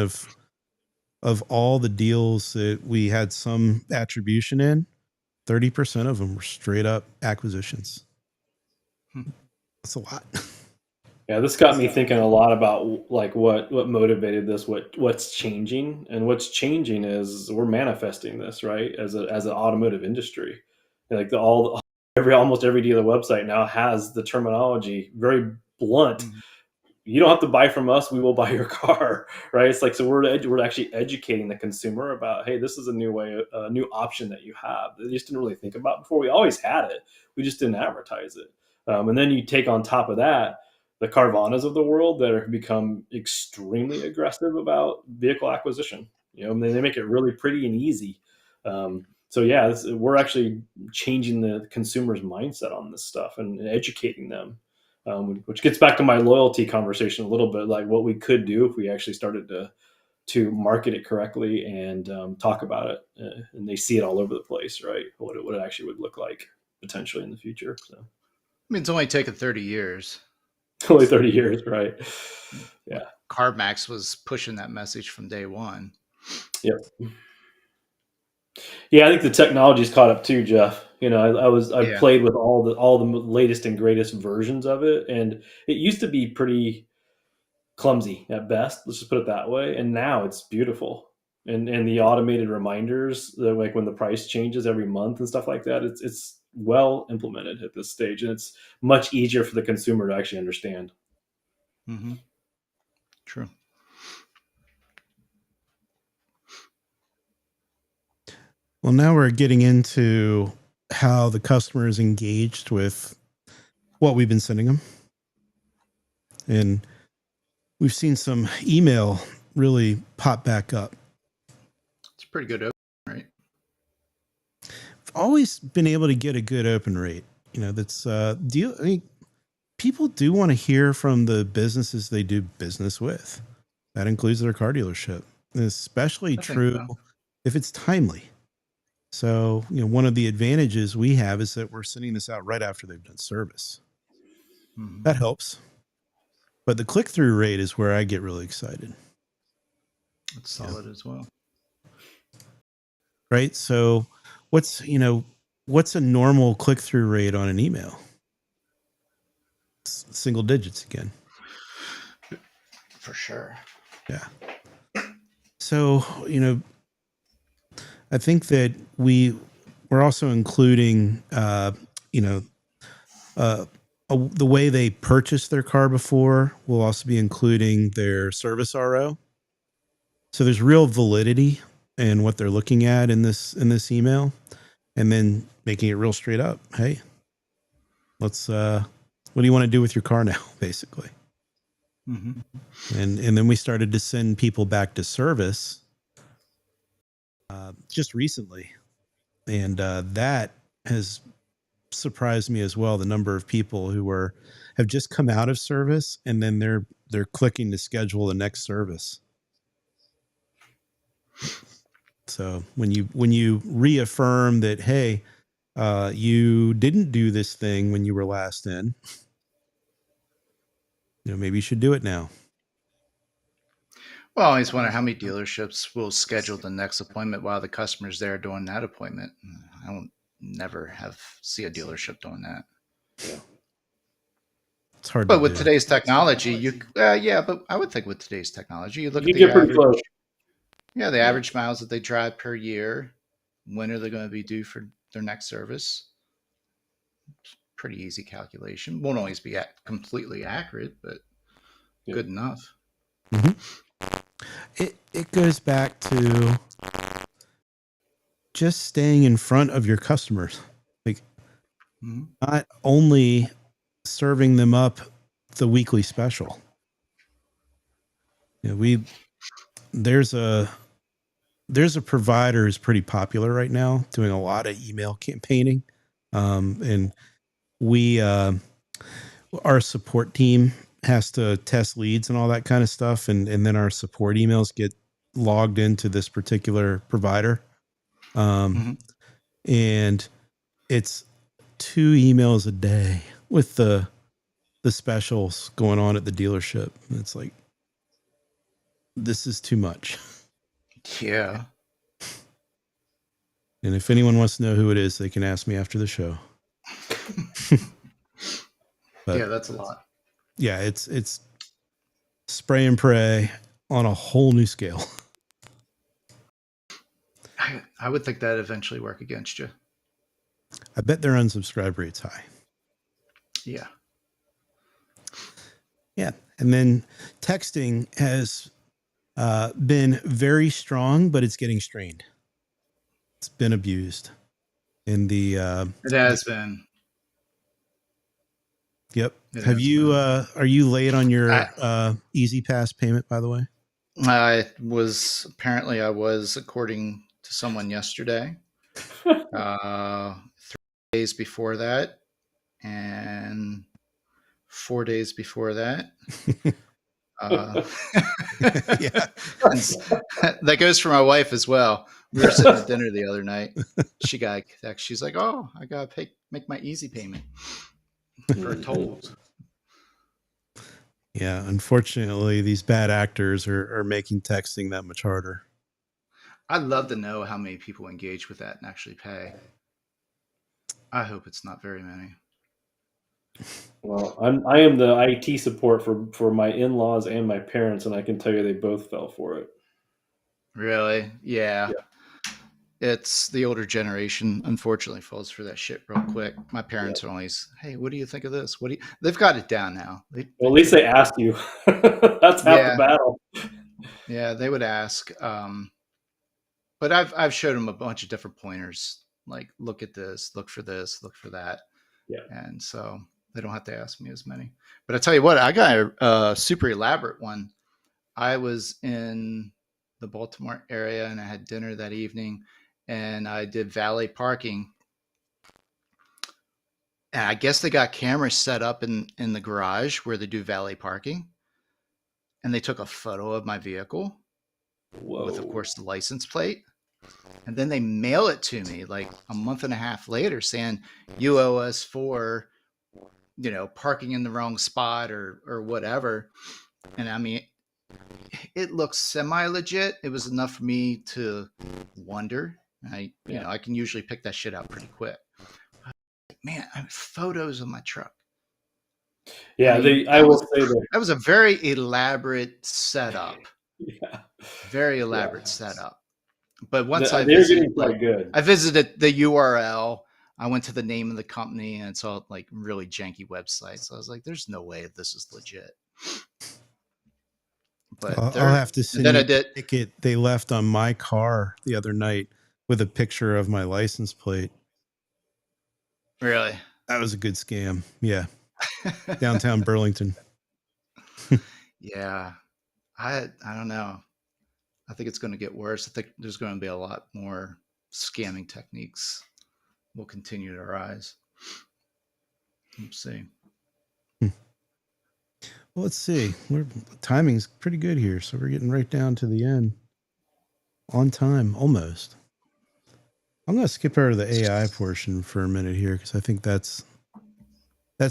of all the deals that we had some attribution in, 30% of them were straight up acquisitions. That's a lot. Yeah, this got me thinking a lot about like what motivated this, what's changing, and what's changing is we're manifesting this right as an automotive industry. And like almost every dealer website now has the terminology very blunt. Mhm. You don't have to buy from us, we will buy your car, right? It's like, so we're actually educating the consumer about, hey, this is a new option that you have they just didn't really think about before. We always had it, we just didn't advertise it. And then you take on top of that the Carvanas of the world that have become extremely aggressive about vehicle acquisition. They make it really pretty and easy. So yeah, we're actually changing the consumer's mindset on this stuff and educating them, which gets back to my loyalty conversation a little bit, like what we could do if we actually started to market it correctly and talk about it, and they see it all over the place, right? What it actually would look like potentially in the future. So I mean, it's only taken 30 years. only 30 years, right? Yeah. CarMax was pushing that message from day one. Yep. Yeah, I think the technology's caught up too, Jeff. I've Yeah. played with all the latest and greatest versions of it, and it used to be pretty clumsy at best. Let's just put it that way. And now it's beautiful, and the automated reminders, like when the price changes every month and stuff like that. It's well implemented at this stage, and it's much easier for the consumer to actually understand. Mm-hmm. True. Well, now we're getting into how the customer is engaged with what we've been sending them. And we've seen some email really pop back up. It's pretty good open, right? I've always been able to get a good open rate. That's people do want to hear from the businesses they do business with. That includes their car dealership. And especially I think true so. if it's timely. So, one of the advantages we have is that we're sending this out right after they've done service. Mm-hmm. That helps. But the click-through rate is where I get really excited. It's solid as well. Right? So what's a normal click-through rate on an email? It's single digits again. For sure. Yeah. So, I think that we're also including, the way they purchased their car before. We'll also be including their service RO. So there's real validity in what they're looking at in this email, and then making it real straight up. Hey, let's, what do you want to do with your car now? Basically. Mm-hmm. And then we started to send people back to service just recently. And that has surprised me as well. The number of people who have just come out of service, and then they're clicking to schedule the next service. So when you reaffirm that, hey, you didn't do this thing when you were last in, maybe you should do it now. Well, I always wonder how many dealerships will schedule the next appointment while the customer's there doing that appointment. I don't never see a dealership doing that. Yeah. It's hard But to with do. today's technology, but I would think with today's technology, you look You at the get pretty average, close. the average miles that they drive per year. When are they going to be due for their next service? Pretty easy calculation. Won't always be completely accurate, but good enough. Mm-hmm. It goes back to just staying in front of your customers, like not only serving them up the weekly special. There's a provider who's pretty popular right now, doing a lot of email campaigning, and we our support team has to test leads and all that kind of stuff, and then our support emails get logged into this particular provider, and it's 2 emails a day with the specials going on at the dealership. And it's like, this is too much. Yeah. And if anyone wants to know who it is, they can ask me after the show. But yeah, that's a lot. Yeah, it's spray and pray on a whole new scale. I would think that eventually work against you. I bet their unsubscribe rate's high. Yeah. Yeah. And then texting has been very strong, but it's getting strained. It's been abused. In the it has been. Yep. Have you are you late on your Easy Pass payment, by the way? I was, according to someone yesterday. 3 days before that, and 4 days before that. Uh, Yeah. and that goes for my wife as well. We were sitting at dinner the other night. She got a text. She's like, "Oh, I gotta make my easy payment for tolls." Yeah. Unfortunately, these bad actors are making texting that much harder. I'd love to know how many people engage with that and actually pay. I hope it's not very many. Well, I am the IT support for my in-laws and my parents, and I can tell you they both fell for it. Really? Yeah. Yeah, It's the older generation, unfortunately, falls for that shit real quick. My yeah. parents are always, "Hey, what do you think of this? What do you?" They've got it down now. Well, at least they asked you. That's half the Yeah, battle. yeah, they would ask. But I've showed them a bunch of different pointers, like look at this, look for this, look for that, Yeah. and so they don't have to ask me as many. But I tell you what, I got a super elaborate one. I was in the Baltimore area and I had dinner that evening, and I did valet parking. And I guess they got cameras set up in the garage where they do valet parking, and they took a photo of my vehicle with, of Whoa. course, the license plate. And then they mail it to me like a month and a half later saying, "You owe us for, parking in the wrong spot or whatever." And I mean, it looks semi legit. It was enough for me to wonder. Yeah. I can usually pick that shit out pretty quick. Man, I have photos of my truck. I Yeah. mean, I will say that. that was a very elaborate setup. Yeah. Very Yeah. elaborate setup. But once I They're visited, getting quite good. I visited the URL. I went to the name of the company and it's all like really janky websites. So I was like, "There's no way this is legit." But I'll have to and send then I you did. the ticket they left on my car the other night with a picture of my license plate. Really. That was a good scam. Yeah. Downtown Burlington. Yeah. I don't know. I think it's going to get worse. I think there's going to be a lot more scamming techniques will continue to rise. Let's see. Well, let's see. Timing's pretty good here, so we're getting right down to the end. On time, almost. I'm going to skip over the AI portion for a minute here because I think that's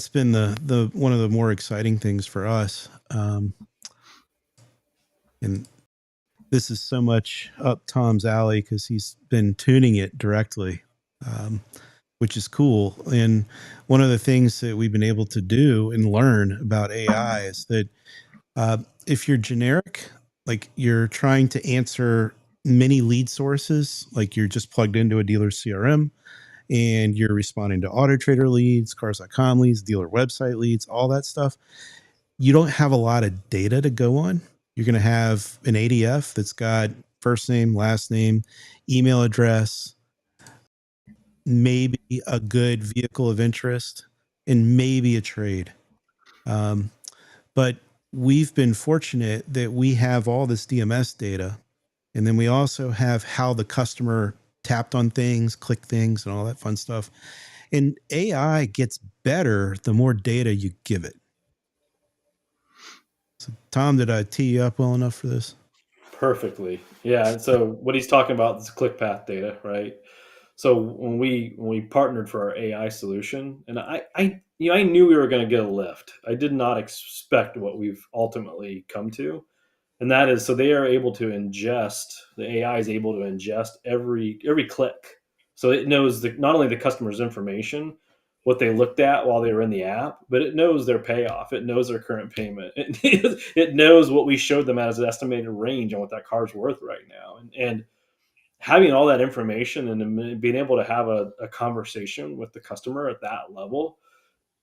been the one of the more exciting things for us. And this is so much up Tom's alley because he's been tuning it directly, which is cool. And one of the things that we've been able to do and learn about AI is that if you're generic, like you're trying to answer many lead sources, like you're just plugged into a dealer CRM and you're responding to Auto Trader leads, Cars.com leads, dealer website leads, all that stuff, you don't have a lot of data to go on. You're going to have an ADF that's got first name, last name, email address, maybe a good vehicle of interest, and maybe a trade. But we've been fortunate that we have all this DMS data. And then we also have how the customer tapped on things, clicked things, and all that fun stuff. And AI gets better the more data you give it. So, Tom, did I tee you up well enough for this? Perfectly. Yeah. And so what he's talking about is click path data, right? So when we partnered for our AI solution, and I knew we were going to get a lift. I did not expect what we've ultimately come to, and that is so they are able to ingest the AI is able to ingest every click, so it knows not only the customer's information, what they looked at while they were in the app, but it knows their payoff, it knows their current payment, it knows what we showed them as an estimated range on what that car's worth right now, and having all that information and being able to have a conversation with the customer at that level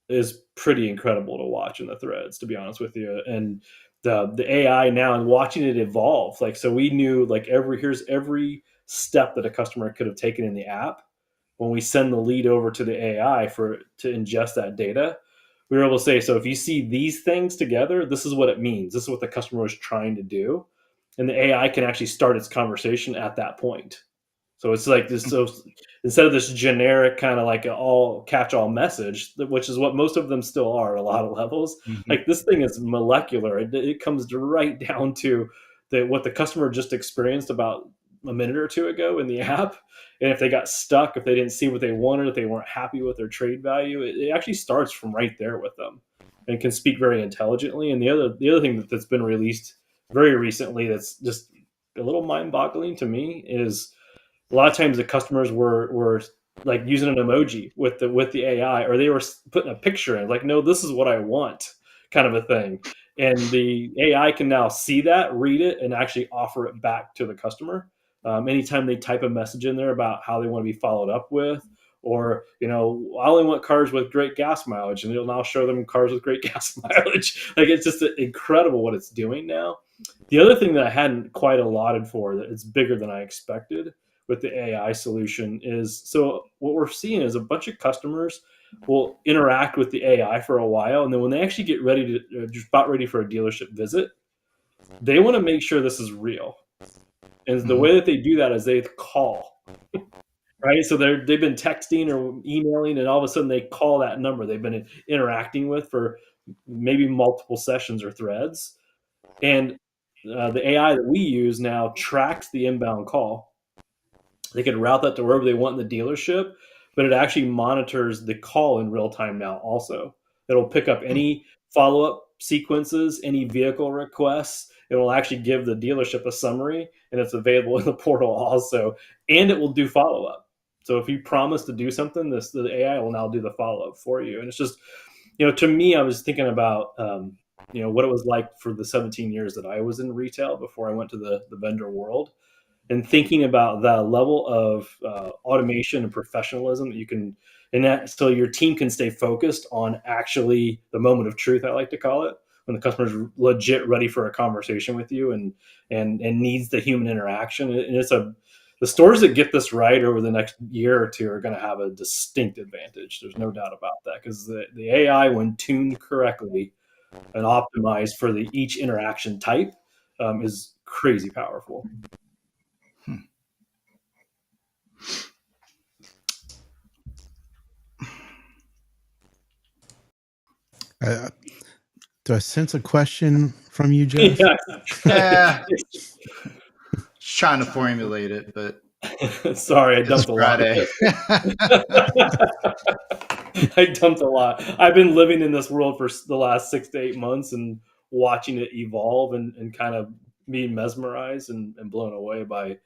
is pretty incredible to watch in the threads, to be honest with you. And the AI now and watching it evolve, like, so we knew like here's every step that a customer could have taken in the app. When we send the lead over to the AI to ingest that data, we were able to say, so if you see these things together, this is what it means. This is what the customer was trying to do. And the AI can actually start its conversation at that point. So it's like this. So instead of this generic kind of like an all catch-all message, which is what most of them still are at a lot of levels, Mhm. like this thing is molecular. It comes right down to what the customer just experienced about a minute or two ago in the app. And if they got stuck, if they didn't see what they wanted, if they weren't happy with their trade value, it actually starts from right there with them, and can speak very intelligently. And the other thing that's been released very recently that's just a little mind-boggling to me is a lot of times the customers were like using an emoji with the AI, or they were putting a picture in, like, no, this is what I want, kind of a thing. And the AI can now see that, read it, and actually offer it back to the customer. Anytime they type a message in there about how they want to be followed up with, or I only want cars with great gas mileage, and it'll now show them cars with great gas mileage. Like, it's just incredible what it's doing now. The other thing that I hadn't quite allotted for, that it's bigger than I expected with the AI solution, is so what we're seeing is a bunch of customers will interact with the AI for a while, and then when they actually get ready to just about ready for a dealership visit, they want to make sure this is real. And the Mhm. way that they do that is they call, right? So they've been texting or emailing, and all of a sudden they call that number they've been interacting with for maybe multiple sessions or threads, and the AI that we use now tracks the inbound call. They can route that to wherever they want in the dealership, but it actually monitors the call in real time now also. It'll pick up Hmm. any follow-up sequences, any vehicle requests. It will actually give the dealership a summary, and it's available in the portal also. And it will do follow-up. So if you promise to do something, the AI will now do the follow-up for you. And it's just, to me, I was thinking about what it was like for the 17 years that I was in retail before I went to the vendor world, and thinking about the level of automation and professionalism that you can, and that so your team can stay focused on actually the moment of truth, I like to call it, when the customer's legit ready for a conversation with you, and needs the human interaction. And the stores that get this right over the next year or two are going to have a distinct advantage. There's no doubt about that, because the AI, when tuned correctly and optimized for each interaction type, is crazy powerful. Hmm. Uh, do I sense a question from you, Jeff? Yeah. Yeah, just trying to formulate it, but Sorry, I it's dumped a lot. Friday. I dumped a lot. I've been living in this world for the last 6 to 8 months, and watching it evolve, and kind of being mesmerized and blown away by,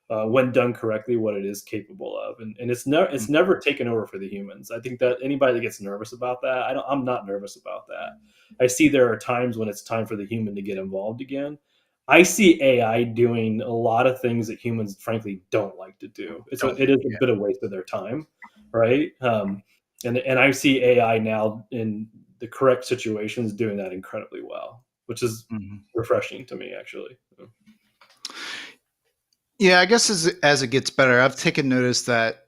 when done correctly, what it is capable of. And it's never taken over for the humans. I think that anybody that gets nervous about that, I'm not nervous about that. I see there are times when it's time for the human to get involved again. I see AI doing a lot of things that humans frankly don't like to do. Don't. It is a Yeah. bit of waste of their time, right? And I see AI now in the correct situations doing that incredibly well, which is Mhm. refreshing to me, actually. Yeah, I guess as it gets better, I've taken notice that,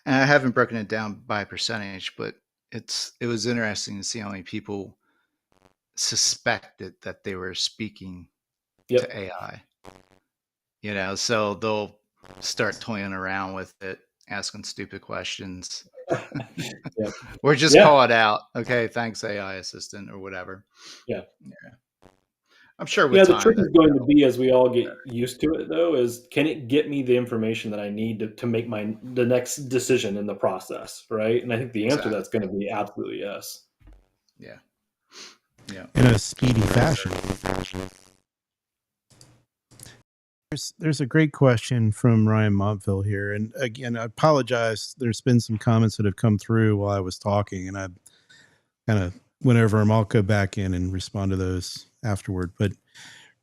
and I haven't broken it down by percentage, but it was interesting to see how many people suspected that they were speaking Yep. to AI. So they'll start toying around with it, asking stupid questions, Yep. or just Yeah. call it out. Okay, thanks, AI assistant, or whatever. Yeah. Yeah, I'm sure with Yeah, the time trick that is going to that'll be, as we all get get better. used to it, though, is can it get me the information that I need to make the next decision in the process, right? And I think the answer to Exactly. that's going to be absolutely yes. Yeah. Yeah. In a speedy fashion. There's a great question from Ryan Montville here. And again, I apologize. There's been some comments that have come through while I was talking, and I kind of went over them. I'll go back in and respond to those afterward. But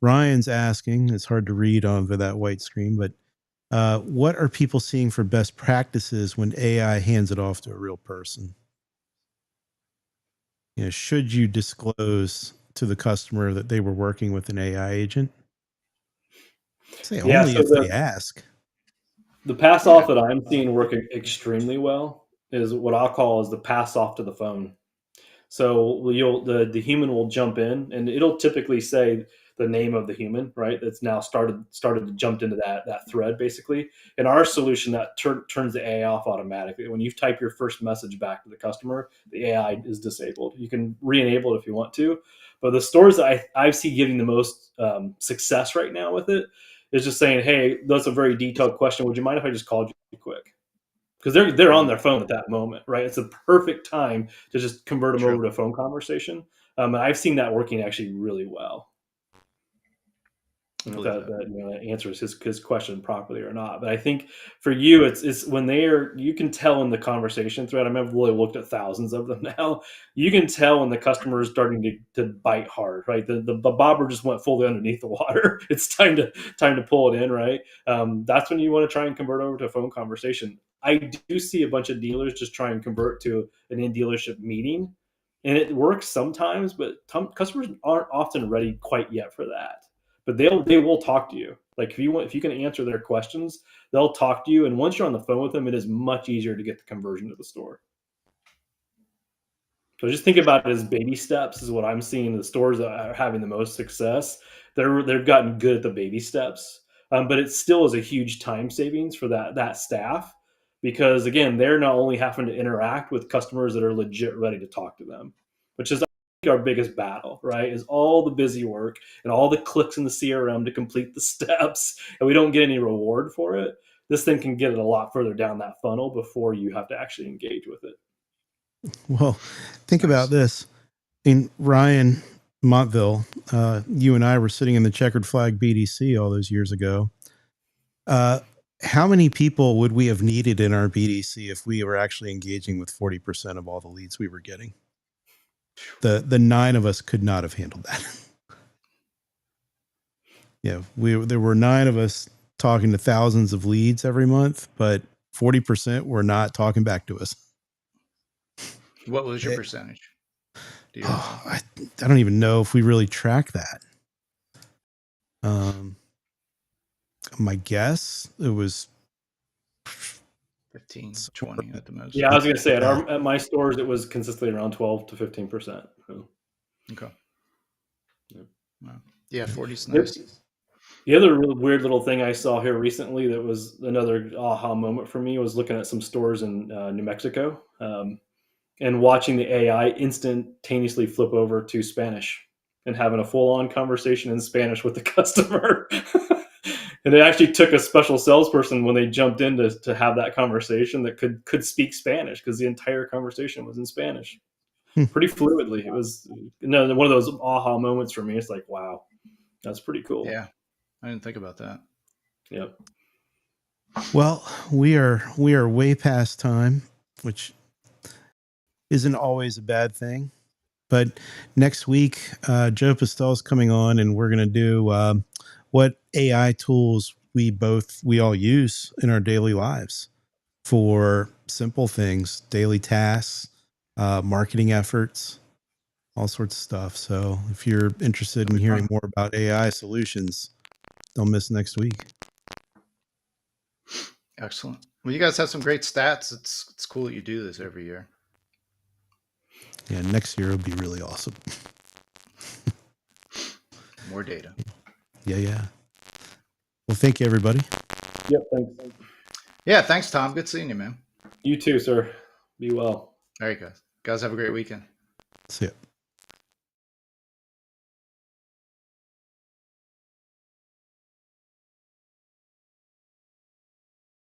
Ryan's asking, it's hard to read on that white screen, but what are people seeing for best practices when AI hands it off to a real person? Should you disclose to the customer that they were working with an AI agent? Say Yeah. only So if they ask. the pass Yeah. off that I'm seeing work extremely well is what I'll call is the pass off to the phone. So the human will jump in, and it'll typically say the name of the human, right? That's now started to jump into that thread basically. In our solution, that turns the AI off automatically. When you type your first message back to the customer, the AI is disabled. You can re-enable it if you want to, but the stores that I see giving the most success right now with it is just saying, "Hey, that's a very detailed question. Would you mind if I just called you quick?" Because they're on their phone at that moment, right? It's a perfect time to just convert them True. over to a phone conversation. And I've seen that working actually really well. I don't know if that answers his question properly or not. But I think for you, it's when you can tell in the conversation thread. I remember really looked at thousands of them now. You can tell when the customer is starting to bite hard, right? The bobber just went fully underneath the water. It's time to pull it in, right? That's when you want to try and convert over to a phone conversation. I do see a bunch of dealers just try and convert to an in dealership meeting, and it works sometimes, but customers aren't often ready quite yet for that. But they will talk to you. Like if you can answer their questions, they'll talk to you. And once you're on the phone with them, it is much easier to get the conversion to the store. So just think about it as baby steps is what I'm seeing. The stores that are having the most success, they've gotten good at the baby steps. But it still is a huge time savings for that staff because again, they're not only having to interact with customers that are legit ready to talk to them, which is our biggest battle, right? Is all the busy work and all the clicks in the CRM to complete the steps, and we don't get any reward for it. This thing can get it a lot further down that funnel before you have to actually engage with it. Well, think about this. In Ryan Montville, you and I were sitting in the Checkered Flag BDC all those years ago. How many people would we have needed in our BDC if we were actually engaging with 40% of all the leads we were getting? The 9 of us could not have handled that. Yeah, there were 9 of us talking to thousands of leads every month, but 40% were not talking back to us. What was your percentage? I don't even know if we really track that. My guess it was 15, 20 at the most. Yeah, I was going to say at my stores it was consistently around 12 to 15%. Okay. Yeah, 40 is nice. The other really weird little thing I saw here recently that was another aha moment for me was looking at some stores in New Mexico and watching the AI instantaneously flip over to Spanish and having a full-on conversation in Spanish with the customer. And it actually took a special salesperson when they jumped in to have that conversation that could speak Spanish because the entire conversation was in Spanish. Pretty fluidly. It was one of those aha moments for me. It's like, wow, that's pretty cool. Yeah, I didn't think about that. Yep. Well, we are way past time, which isn't always a bad thing. But next week, Joe Pastel is coming on, and we're going to do what AI tools we all use in our daily lives for simple things, daily tasks, marketing efforts, all sorts of stuff. So if you're interested in hearing more about AI solutions, don't miss next week. Excellent. Well, you guys have some great stats. It's cool that you do this every year. Yeah, next year it'll be really awesome. More data. Yeah. Well, thank you, everybody. Yep, thanks. Yeah, thanks, Tom. Good seeing you, man. You too, sir. Be well. All right, guys. Guys, have a great weekend. See ya.